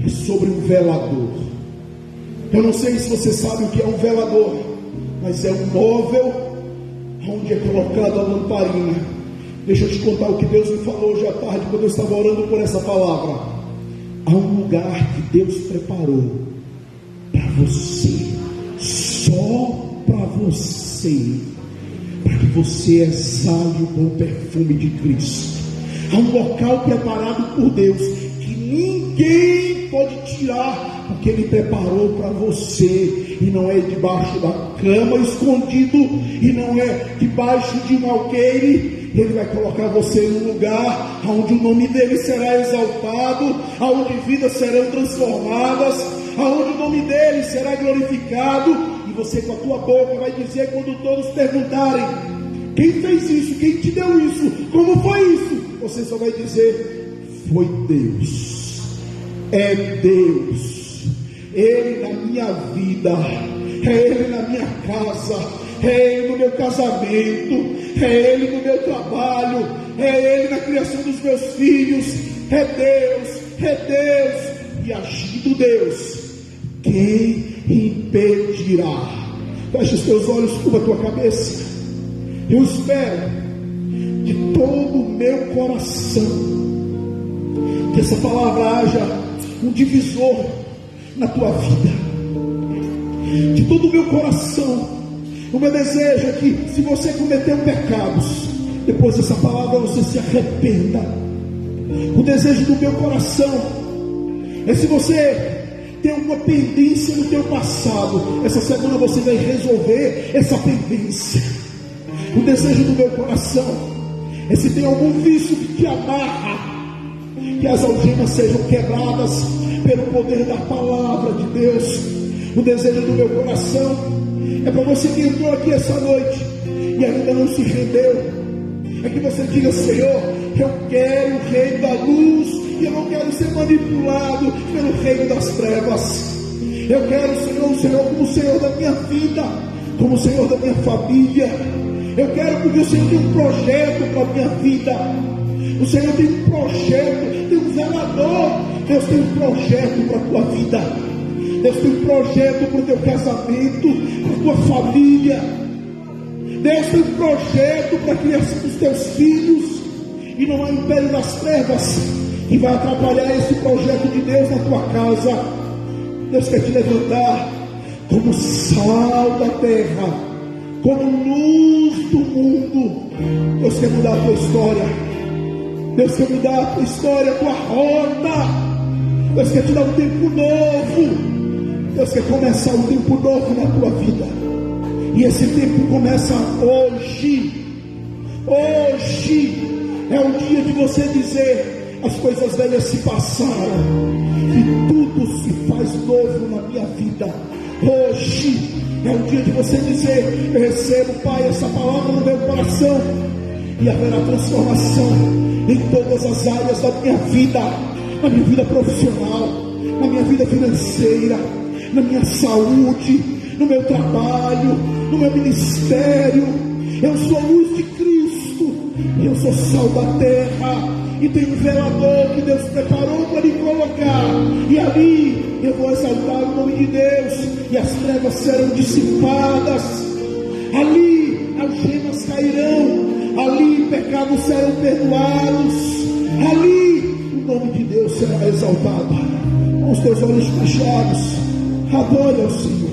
é sobre um velador. Eu não sei se você sabe o que é um velador, mas é um móvel onde é colocada a lamparina. Deixa eu te contar o que Deus me falou hoje à tarde, quando eu estava orando por essa palavra. Há um lugar que Deus preparou para você, só para você, para que você exale o bom perfume de Cristo. Há um local preparado por Deus que ninguém pode tirar, porque Ele preparou para você. E não é debaixo da cama escondido, e não é debaixo de um alqueire. Ele vai colocar você em um lugar onde o nome dele será exaltado, onde vidas serão transformadas, onde o nome dele será glorificado. E você com a tua boca vai dizer, quando todos perguntarem: quem fez isso? Quem te deu isso? Como foi isso? Você só vai dizer: foi Deus. É Deus. Ele na minha vida, é Ele na minha casa, é Ele no meu casamento, é Ele no meu trabalho, é Ele na criação dos meus filhos. É Deus, é Deus. E agindo Deus, quem impedirá? Feche os teus olhos, curva a tua cabeça. Eu espero de todo o meu coração que essa palavra haja um divisor na tua vida. De todo o meu coração, o meu desejo é que, se você cometeu pecados, depois dessa palavra você se arrependa. O desejo do meu coração é, se você tem alguma pendência no teu passado, essa semana você vai resolver essa pendência. O desejo do meu coração é, se tem algum vício que te amarra, que as algemas sejam quebradas pelo poder da palavra de Deus. O desejo do meu coração é para você que entrou aqui essa noite e ainda não se rendeu, é que você diga: Senhor, eu quero o reino da luz, e eu não quero ser manipulado pelo reino das trevas. Eu quero, Senhor, o Senhor como o Senhor da minha vida, como o Senhor da minha família. Eu quero, porque o Senhor tem um projeto para a minha vida. O Senhor tem um projeto, tem um zelador. Deus tem um projeto para a tua vida. Deus tem um projeto para o teu casamento, para a tua família. Deus tem um projeto para a criação dos teus filhos. E não há império das trevas que vai atrapalhar esse projeto de Deus na tua casa. Deus quer te levantar como sal da terra, como luz do mundo. Deus quer mudar a tua história. Deus quer mudar a tua história, a tua rota. Deus quer te dar um tempo novo. Deus quer começar um tempo novo na tua vida. E esse tempo começa hoje. Hoje é o dia de você dizer: as coisas velhas se passaram e tudo se faz novo na minha vida. Hoje é o dia de você dizer: eu recebo, Pai, essa palavra no meu coração, e haverá transformação em todas as áreas da minha vida, na minha vida profissional, na minha vida financeira, na minha saúde, no meu trabalho, no meu ministério. Eu sou luz de Cristo, eu sou sal da terra, e tem um velador que Deus preparou para me colocar, e ali eu vou exaltar o nome de Deus, e as trevas serão dissipadas, ali algemas cairão, ali pecados serão perdoados, ali o nome de Deus será exaltado. Com os teus olhos fechados, adore ao Senhor.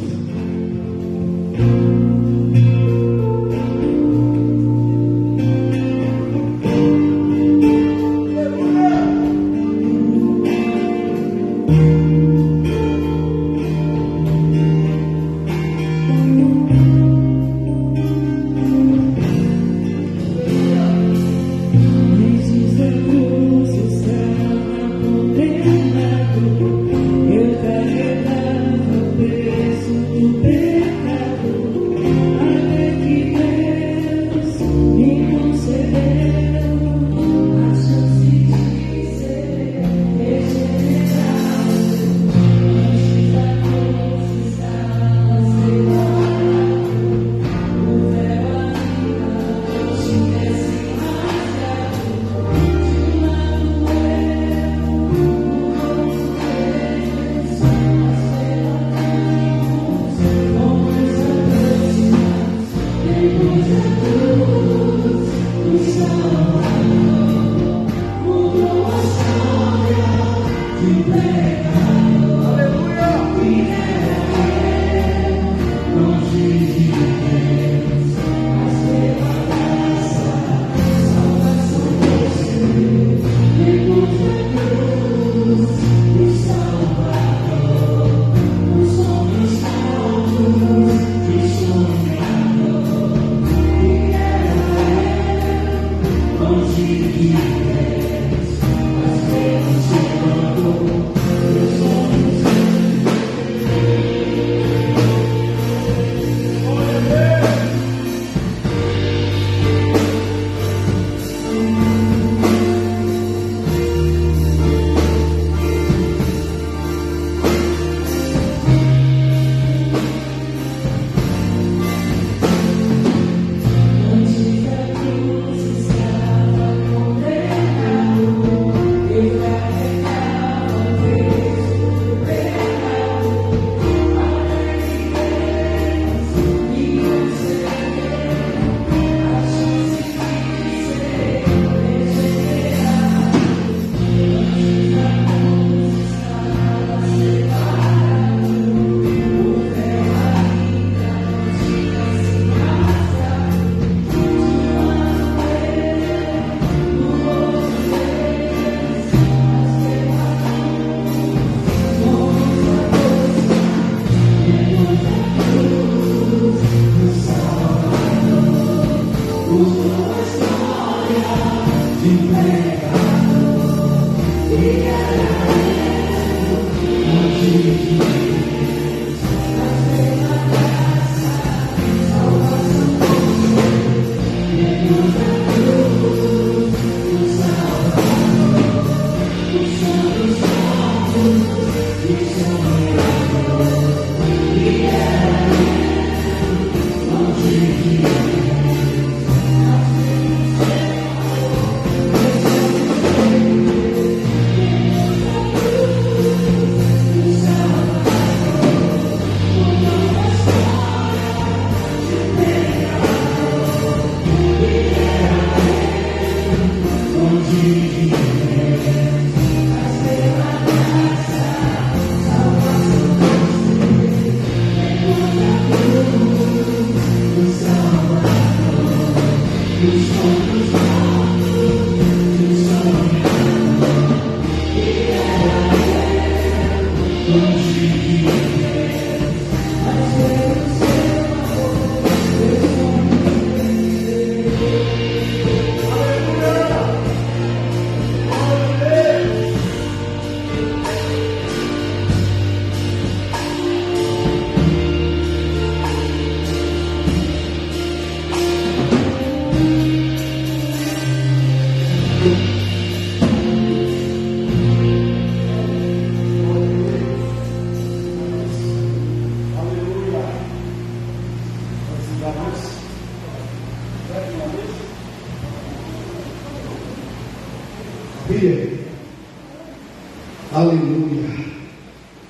Aleluia.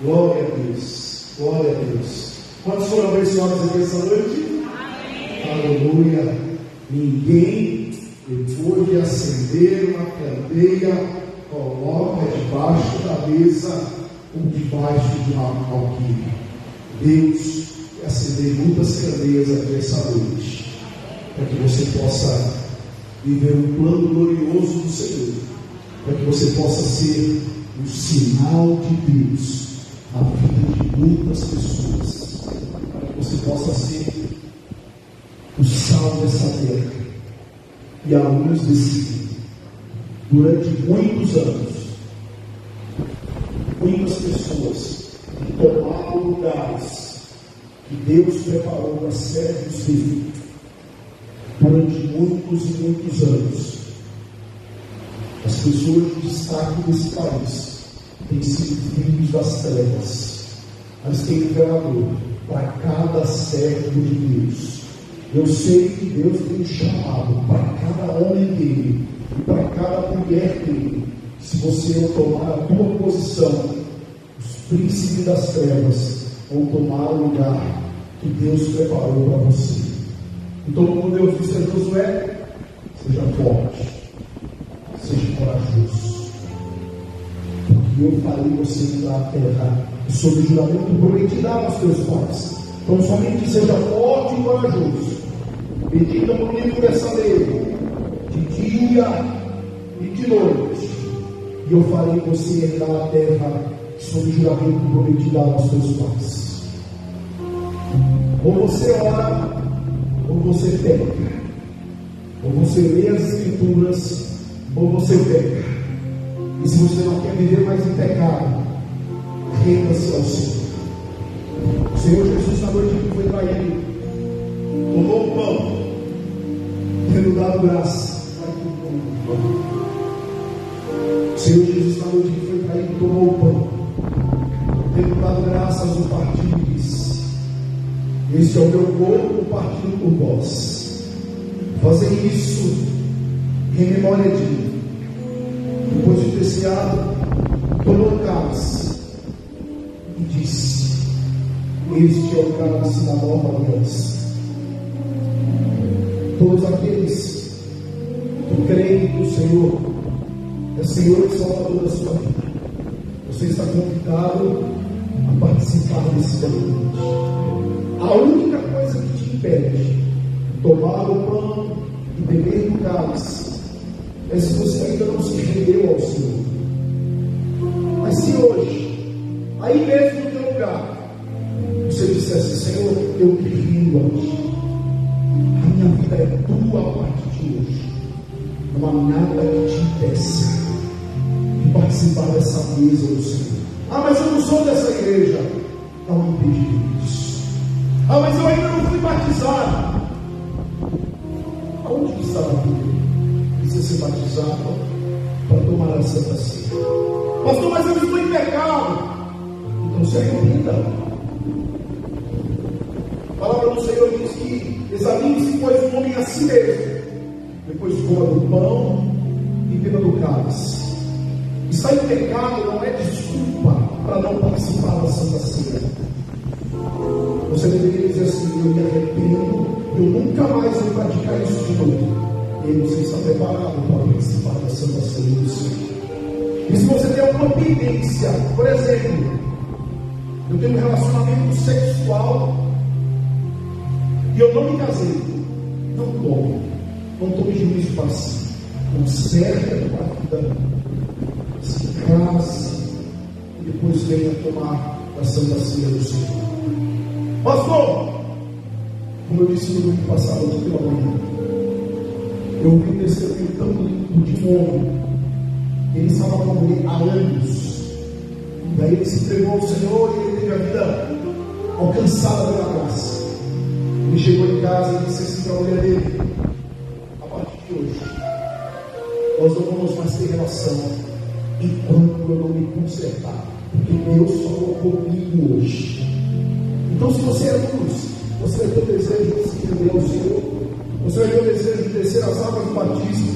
Glória a Deus. Glória a Deus. Quantos foram abençoados aqui essa noite? Amém. Aleluia. Ninguém, depois de acender uma candeia, coloca debaixo da mesa ou debaixo de uma alquimia. Deus quer acender muitas candeias aqui essa noite, para que você possa viver um plano glorioso do Senhor, para que você possa ser um sinal de Deus na vida de muitas pessoas, para que você possa ser o sal dessa terra e a luz desse mundo. Durante muitos anos, muitas pessoas tomaram lugares que Deus preparou para servos dele. Durante muitos e muitos anos, as pessoas de destaque desse país têm sido filhos das trevas, mas tem um velador para cada servo de Deus. Eu sei que Deus tem um chamado para cada homem dele e para cada mulher dele. Se você não tomar a tua posição, os príncipes das trevas vão tomar o lugar que Deus preparou para você. Então, quando Deus disse a Josué, seja forte, seja corajoso, porque eu farei você entrar na terra, sob o juramento que prometi dar aos teus pais. Então, somente seja forte e corajoso. Medita no livro dessa lei, de dia e de noite, e eu farei você entrar na terra, sob o juramento que prometi dar aos teus pais. Ou você ora, ou você peca. Ou você lê as Escrituras, ou você peca. E se você não quer viver mais em pecado, renda-se ao Senhor. O Senhor Jesus, na noite que foi traído, tomou o pão, tendo dado graça. O Senhor Jesus, na noite que foi traído, tomou o pão, tendo dado graças ao partido e disse: este é o meu corpo partido por vós. Fazei isso em memória de mim. Depois de ter ceado, tomou o cálice e disse: este é o cálice da nova aliança. Todos aqueles que creem no Senhor, é Senhor e Salvador da sua vida, você está convidado a participar desse banquete. A única coisa que te impede de tomar o pão e beber do cálice é se você ainda não se rendeu ao Senhor. Mas se hoje, aí mesmo no teu lugar, você dissesse: Senhor, eu me rendo a ti, a minha vida é tua a partir de hoje, não há nada que te impeça de participar dessa mesa do Senhor. Ah, mas eu não sou dessa igreja. Não impede isso. Ah, mas eu ainda não fui batizado. Aonde está a Bíblia? Precisa ser batizado para tomar a Santa Ceia. Pastor, mas eu estou em pecado. Então se arrependa. A palavra do Senhor diz que examine-se, pois, o homem a si mesmo. Depois coma do pão e beba do cálice. Estar em pecado não é desculpa para não participar da Santa Ceia. Você deveria dizer assim: eu me arrependo, eu nunca mais vou praticar isso de novo. E aí você está preparado para participar da Santa Ceia do Senhor. E se você tem alguma pendência, por exemplo, eu tenho um relacionamento sexual e eu não me casei, não tome juízo para si, conserte a tua vida, se case e depois venha tomar a Santa Ceia do Senhor. Pastor, como eu disse no domingo passado, hoje pela manhã, eu ouvi um testemunho tão lindo de um homem. Ele estava com ele há anos, daí ele se entregou ao Senhor e ele teve a vida alcançada pela graça. Ele chegou em casa e disse assim para a mulher dele: a partir de hoje nós não vamos mais ter relação enquanto eu não me consertar, porque Deus falou comigo hoje. Então, se você é luz, você vai ter o desejo de se render ao Senhor, você vai ter o desejo de descer as águas do batismo.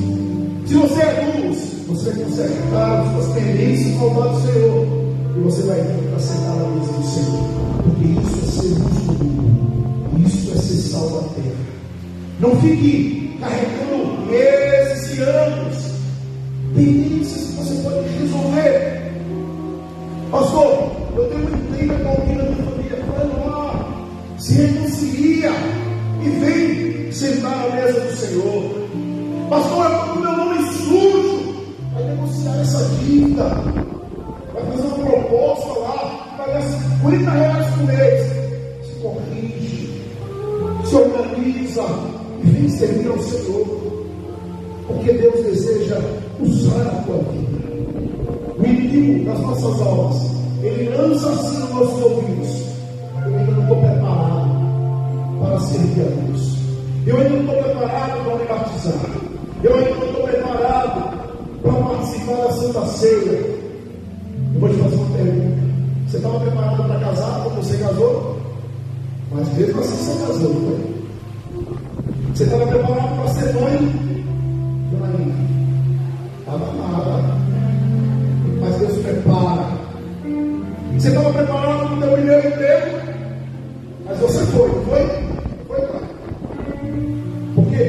Se você é luz, você vai consertar as suas pendências ao lado do Senhor. e você vai vir para sentar na mesa do Senhor, porque isso é ser luz do mundo, isso é ser sal da terra. Não fique carregando meses e anos, pendências que você pode resolver. Pastor, eu tenho uma intriga com alguém na minha família. Vai lá, se reconcilia e vem sentar na mesa do Senhor. Pastor, eu estou com meu nome sujo. Vai negociar essa dívida, vai fazer uma proposta lá, vai ganhar R$50 por mês. Se corrige, se organiza e vem servir ao Senhor, porque Deus deseja usar a tua vida. O inimigo das nossas almas, ele lança assim nos nossos ouvidos: eu ainda não estou preparado para servir a Deus, eu ainda não estou preparado para me batizar, eu ainda não estou preparado para participar da Santa Ceia. Eu vou te fazer uma pergunta: você estava preparado para casar quando você casou? Mas mesmo assim você casou, não foi? Você estava preparado para ser mãe? Dona Nina, estava nada. Mas Deus prepara. Você estava preparado para o teu primeiro emprego? Mas você foi, não foi? Foi, cara. Porque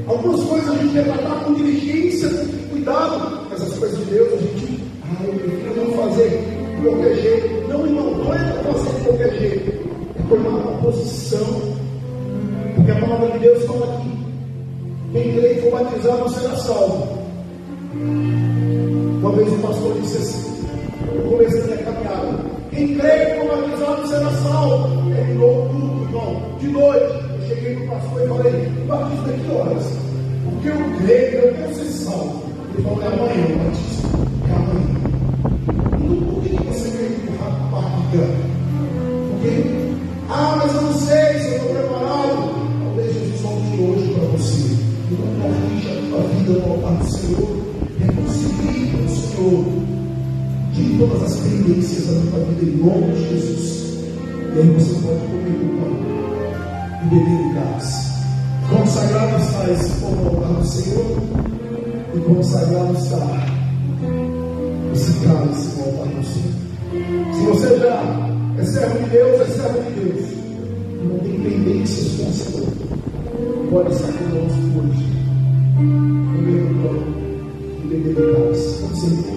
algumas coisas a gente quer tratar com diligência, com cuidado, mas as coisas de Deus a gente, eu prefiro não fazer de qualquer jeito. Não, irmão, não é para fazer de qualquer jeito, é tomar uma posição, porque a palavra de Deus fala aqui: quem crê e for batizado será salvo. Uma vez o pastor disse assim, no começo da minha caminhada: quem crê e for batizado será salvo. Terminou tudo, irmão, de noite. Eu cheguei no pastor e falei: batismo é que horas? Porque eu creio, eu quero ser salvo. Ele falou: é amanhã o batismo, é amanhã. Por que você veio empurrar a barriga? Porque, mas eu não sei se eu estou preparado. Talvez Jesus volte hoje para você. Não corrija a tua vida no altar do Senhor. Reconcilie com o Senhor. Tire todas as pendências da tua vida em nome de Jesus. E aí você pode comer o pão e beber o cálice. Consagrado está esse pão no altar do Senhor, e consagrado está esse cálice no altar do Senhor. Se você já é servo de Deus, é servo de Deus, e não tem pendências com o Senhor, pode estar conosco hoje, comer o pão e beber o cálice. Vamos ser.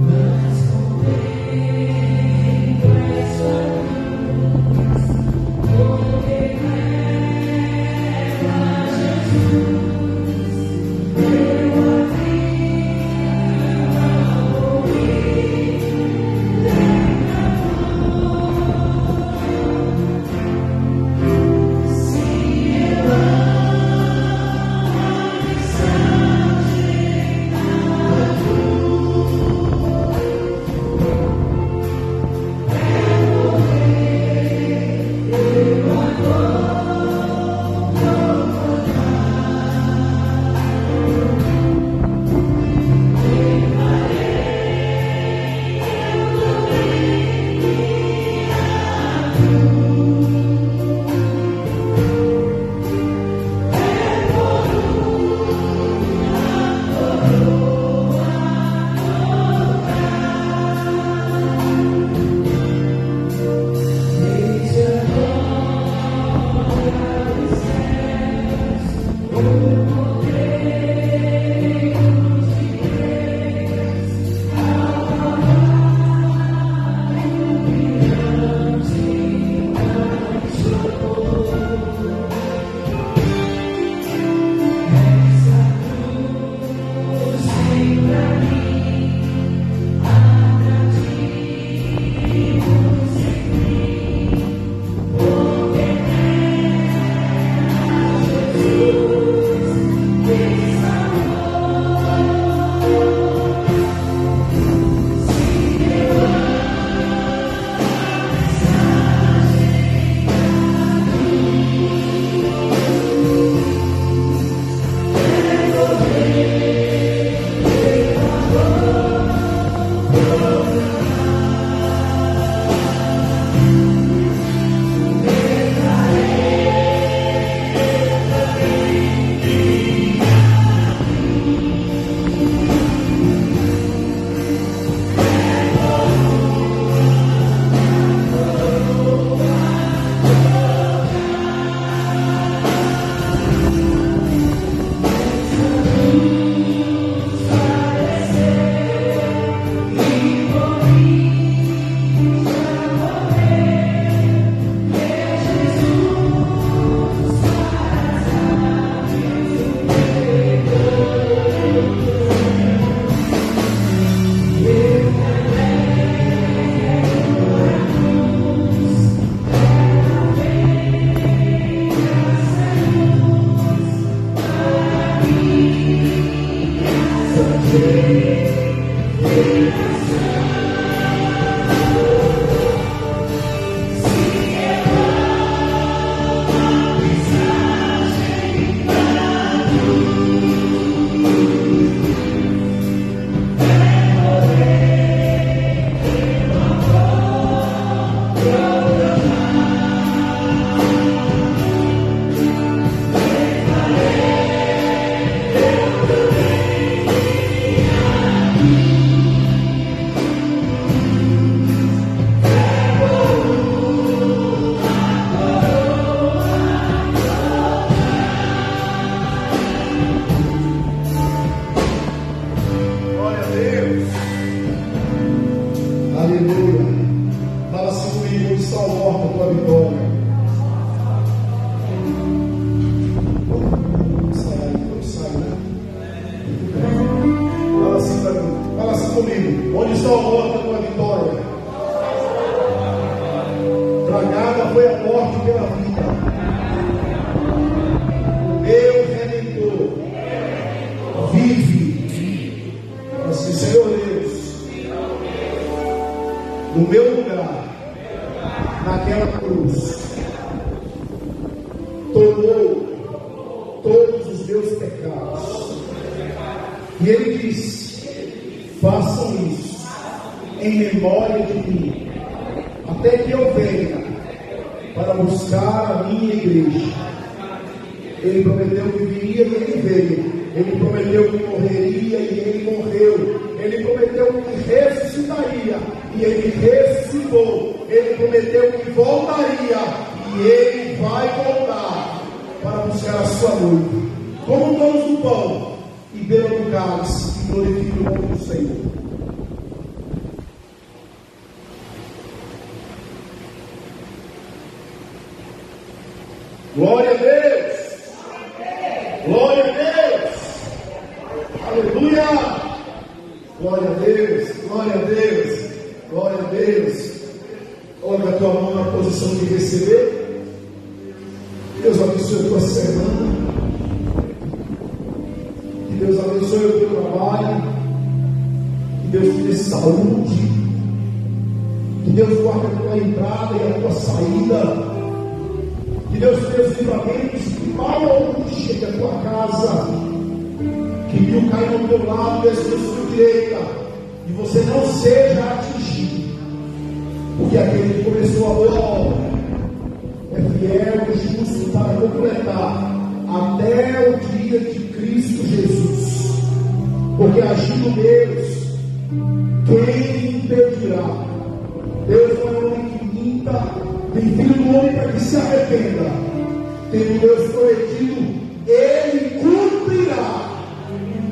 Mas está o morto da tua vitória? Sai, né? Fala assim para mim. Fala assim comigo. Onde está o morto da tua vitória? Tragada foi a morte pela vida. O meu Redentor vive. Assim, Senhor Deus, no meu lugar, naquela cruz, tomou todos os meus pecados. E Ele disse: façam isso em memória de mim, até que eu venha para buscar a minha igreja. Ele prometeu que viria e Ele veio. Ele prometeu que morreria e Ele morreu. Ele prometeu que ressuscitaria e Ele ressuscitou. Ele prometeu que voltaria e Ele vai voltar para buscar a sua noiva. Comamos do pão e beba do cálice e glorifique o nome do Senhor. Glória a Deus! Glória a Deus! Aleluia! Glória a Deus! Glória a Deus! Glória a Deus! Olha a tua mão na posição de receber. Deus abençoe a tua semana. Que Deus abençoe o teu trabalho. Que Deus te dê saúde. Que Deus guarde a tua entrada e a tua saída. Que Deus te dê os livramentos. Que mal algum chegue à tua casa. Que mil caia no teu lado e 10 à tua direita. E você não seja atingido. Porque aquele que começou a boa obra é fiel e justo para completar até o dia de Cristo Jesus. Porque agindo Deus, quem impedirá? Deus não é um homem que minta, nem filho do homem para que se arrependa. Tendo Deus prometido, Ele cumprirá.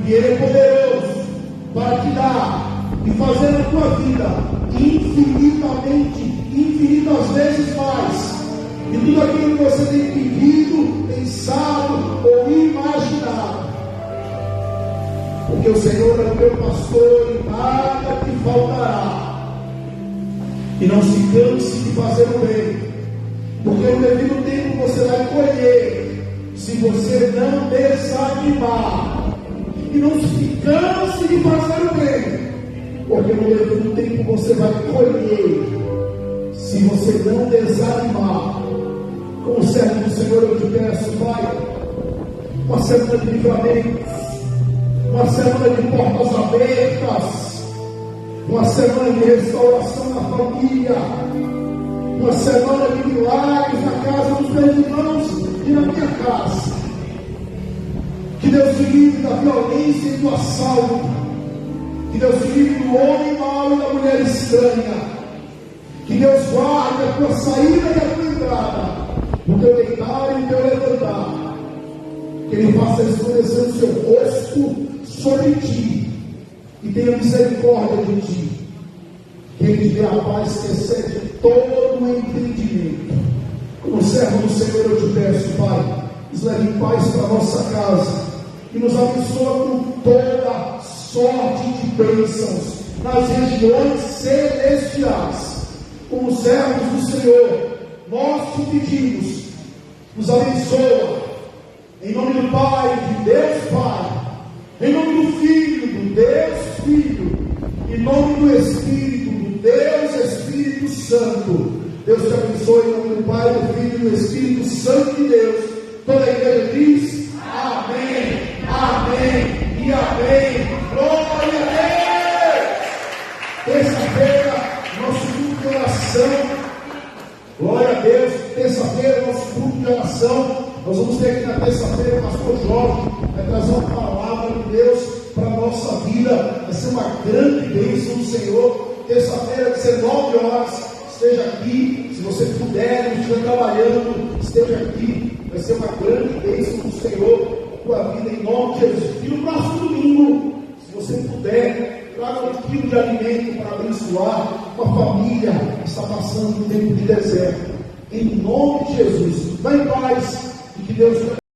E Ele é poderoso para te dar e fazer na tua vida infinitas vezes mais, e tudo aquilo que você tem pedido, pensado ou imaginado, porque o Senhor é o teu pastor e nada te faltará. E não se canse de fazer o bem, porque no devido tempo você vai colher, se você não desanimar. E não se canse de fazer o bem, porque no devido tempo você vai colher, se você não desanimar. Como servo do Senhor, eu te peço, Pai, uma semana de livramentos, uma semana de portas abertas, uma semana de restauração na família, uma semana de milagres na casa dos meus irmãos e na minha casa. Que Deus te livre da violência e do assalto. Que Deus te livre do homem mau e da mulher estranha. Que Deus guarde a tua saída e a tua entrada, o teu deitar e o teu levantar. Que Ele faça escurecer o seu rosto sobre ti e tenha misericórdia de ti. Que Ele te dê a paz que excede todo o entendimento. Como servo do Senhor, eu te peço, Pai, nos leve em paz para a nossa casa e nos abençoa com toda sorte de bênçãos nas regiões celestiais. Como servos do Senhor, nós te pedimos, nos abençoa, em nome do Pai, de Deus Pai, em nome do Filho, do Deus Filho, em nome do Espírito, do Deus Espírito Santo. Deus te abençoe em nome do Pai, do Filho e do Espírito Santo de Deus. Toda a igreja diz amém, amém e amém. Glória a Deus. Terça-feira, nosso culto de oração. Glória a Deus. Terça-feira, nosso culto de oração. Nós vamos ter aqui na terça-feira o pastor Jorge vai trazer uma palavra de Deus para a nossa vida. Vai ser uma grande bênção do Senhor. Terça-feira, 19 horas, esteja aqui. Se você puder, não estiver trabalhando, esteja aqui. Vai ser uma grande bênção do Senhor para a tua vida, em nome de Jesus. E no próximo domingo, se você puder, traga 1 quilo de alimento para abençoar uma família que está passando um tempo de deserto. Em nome de Jesus, vá em paz e que Deus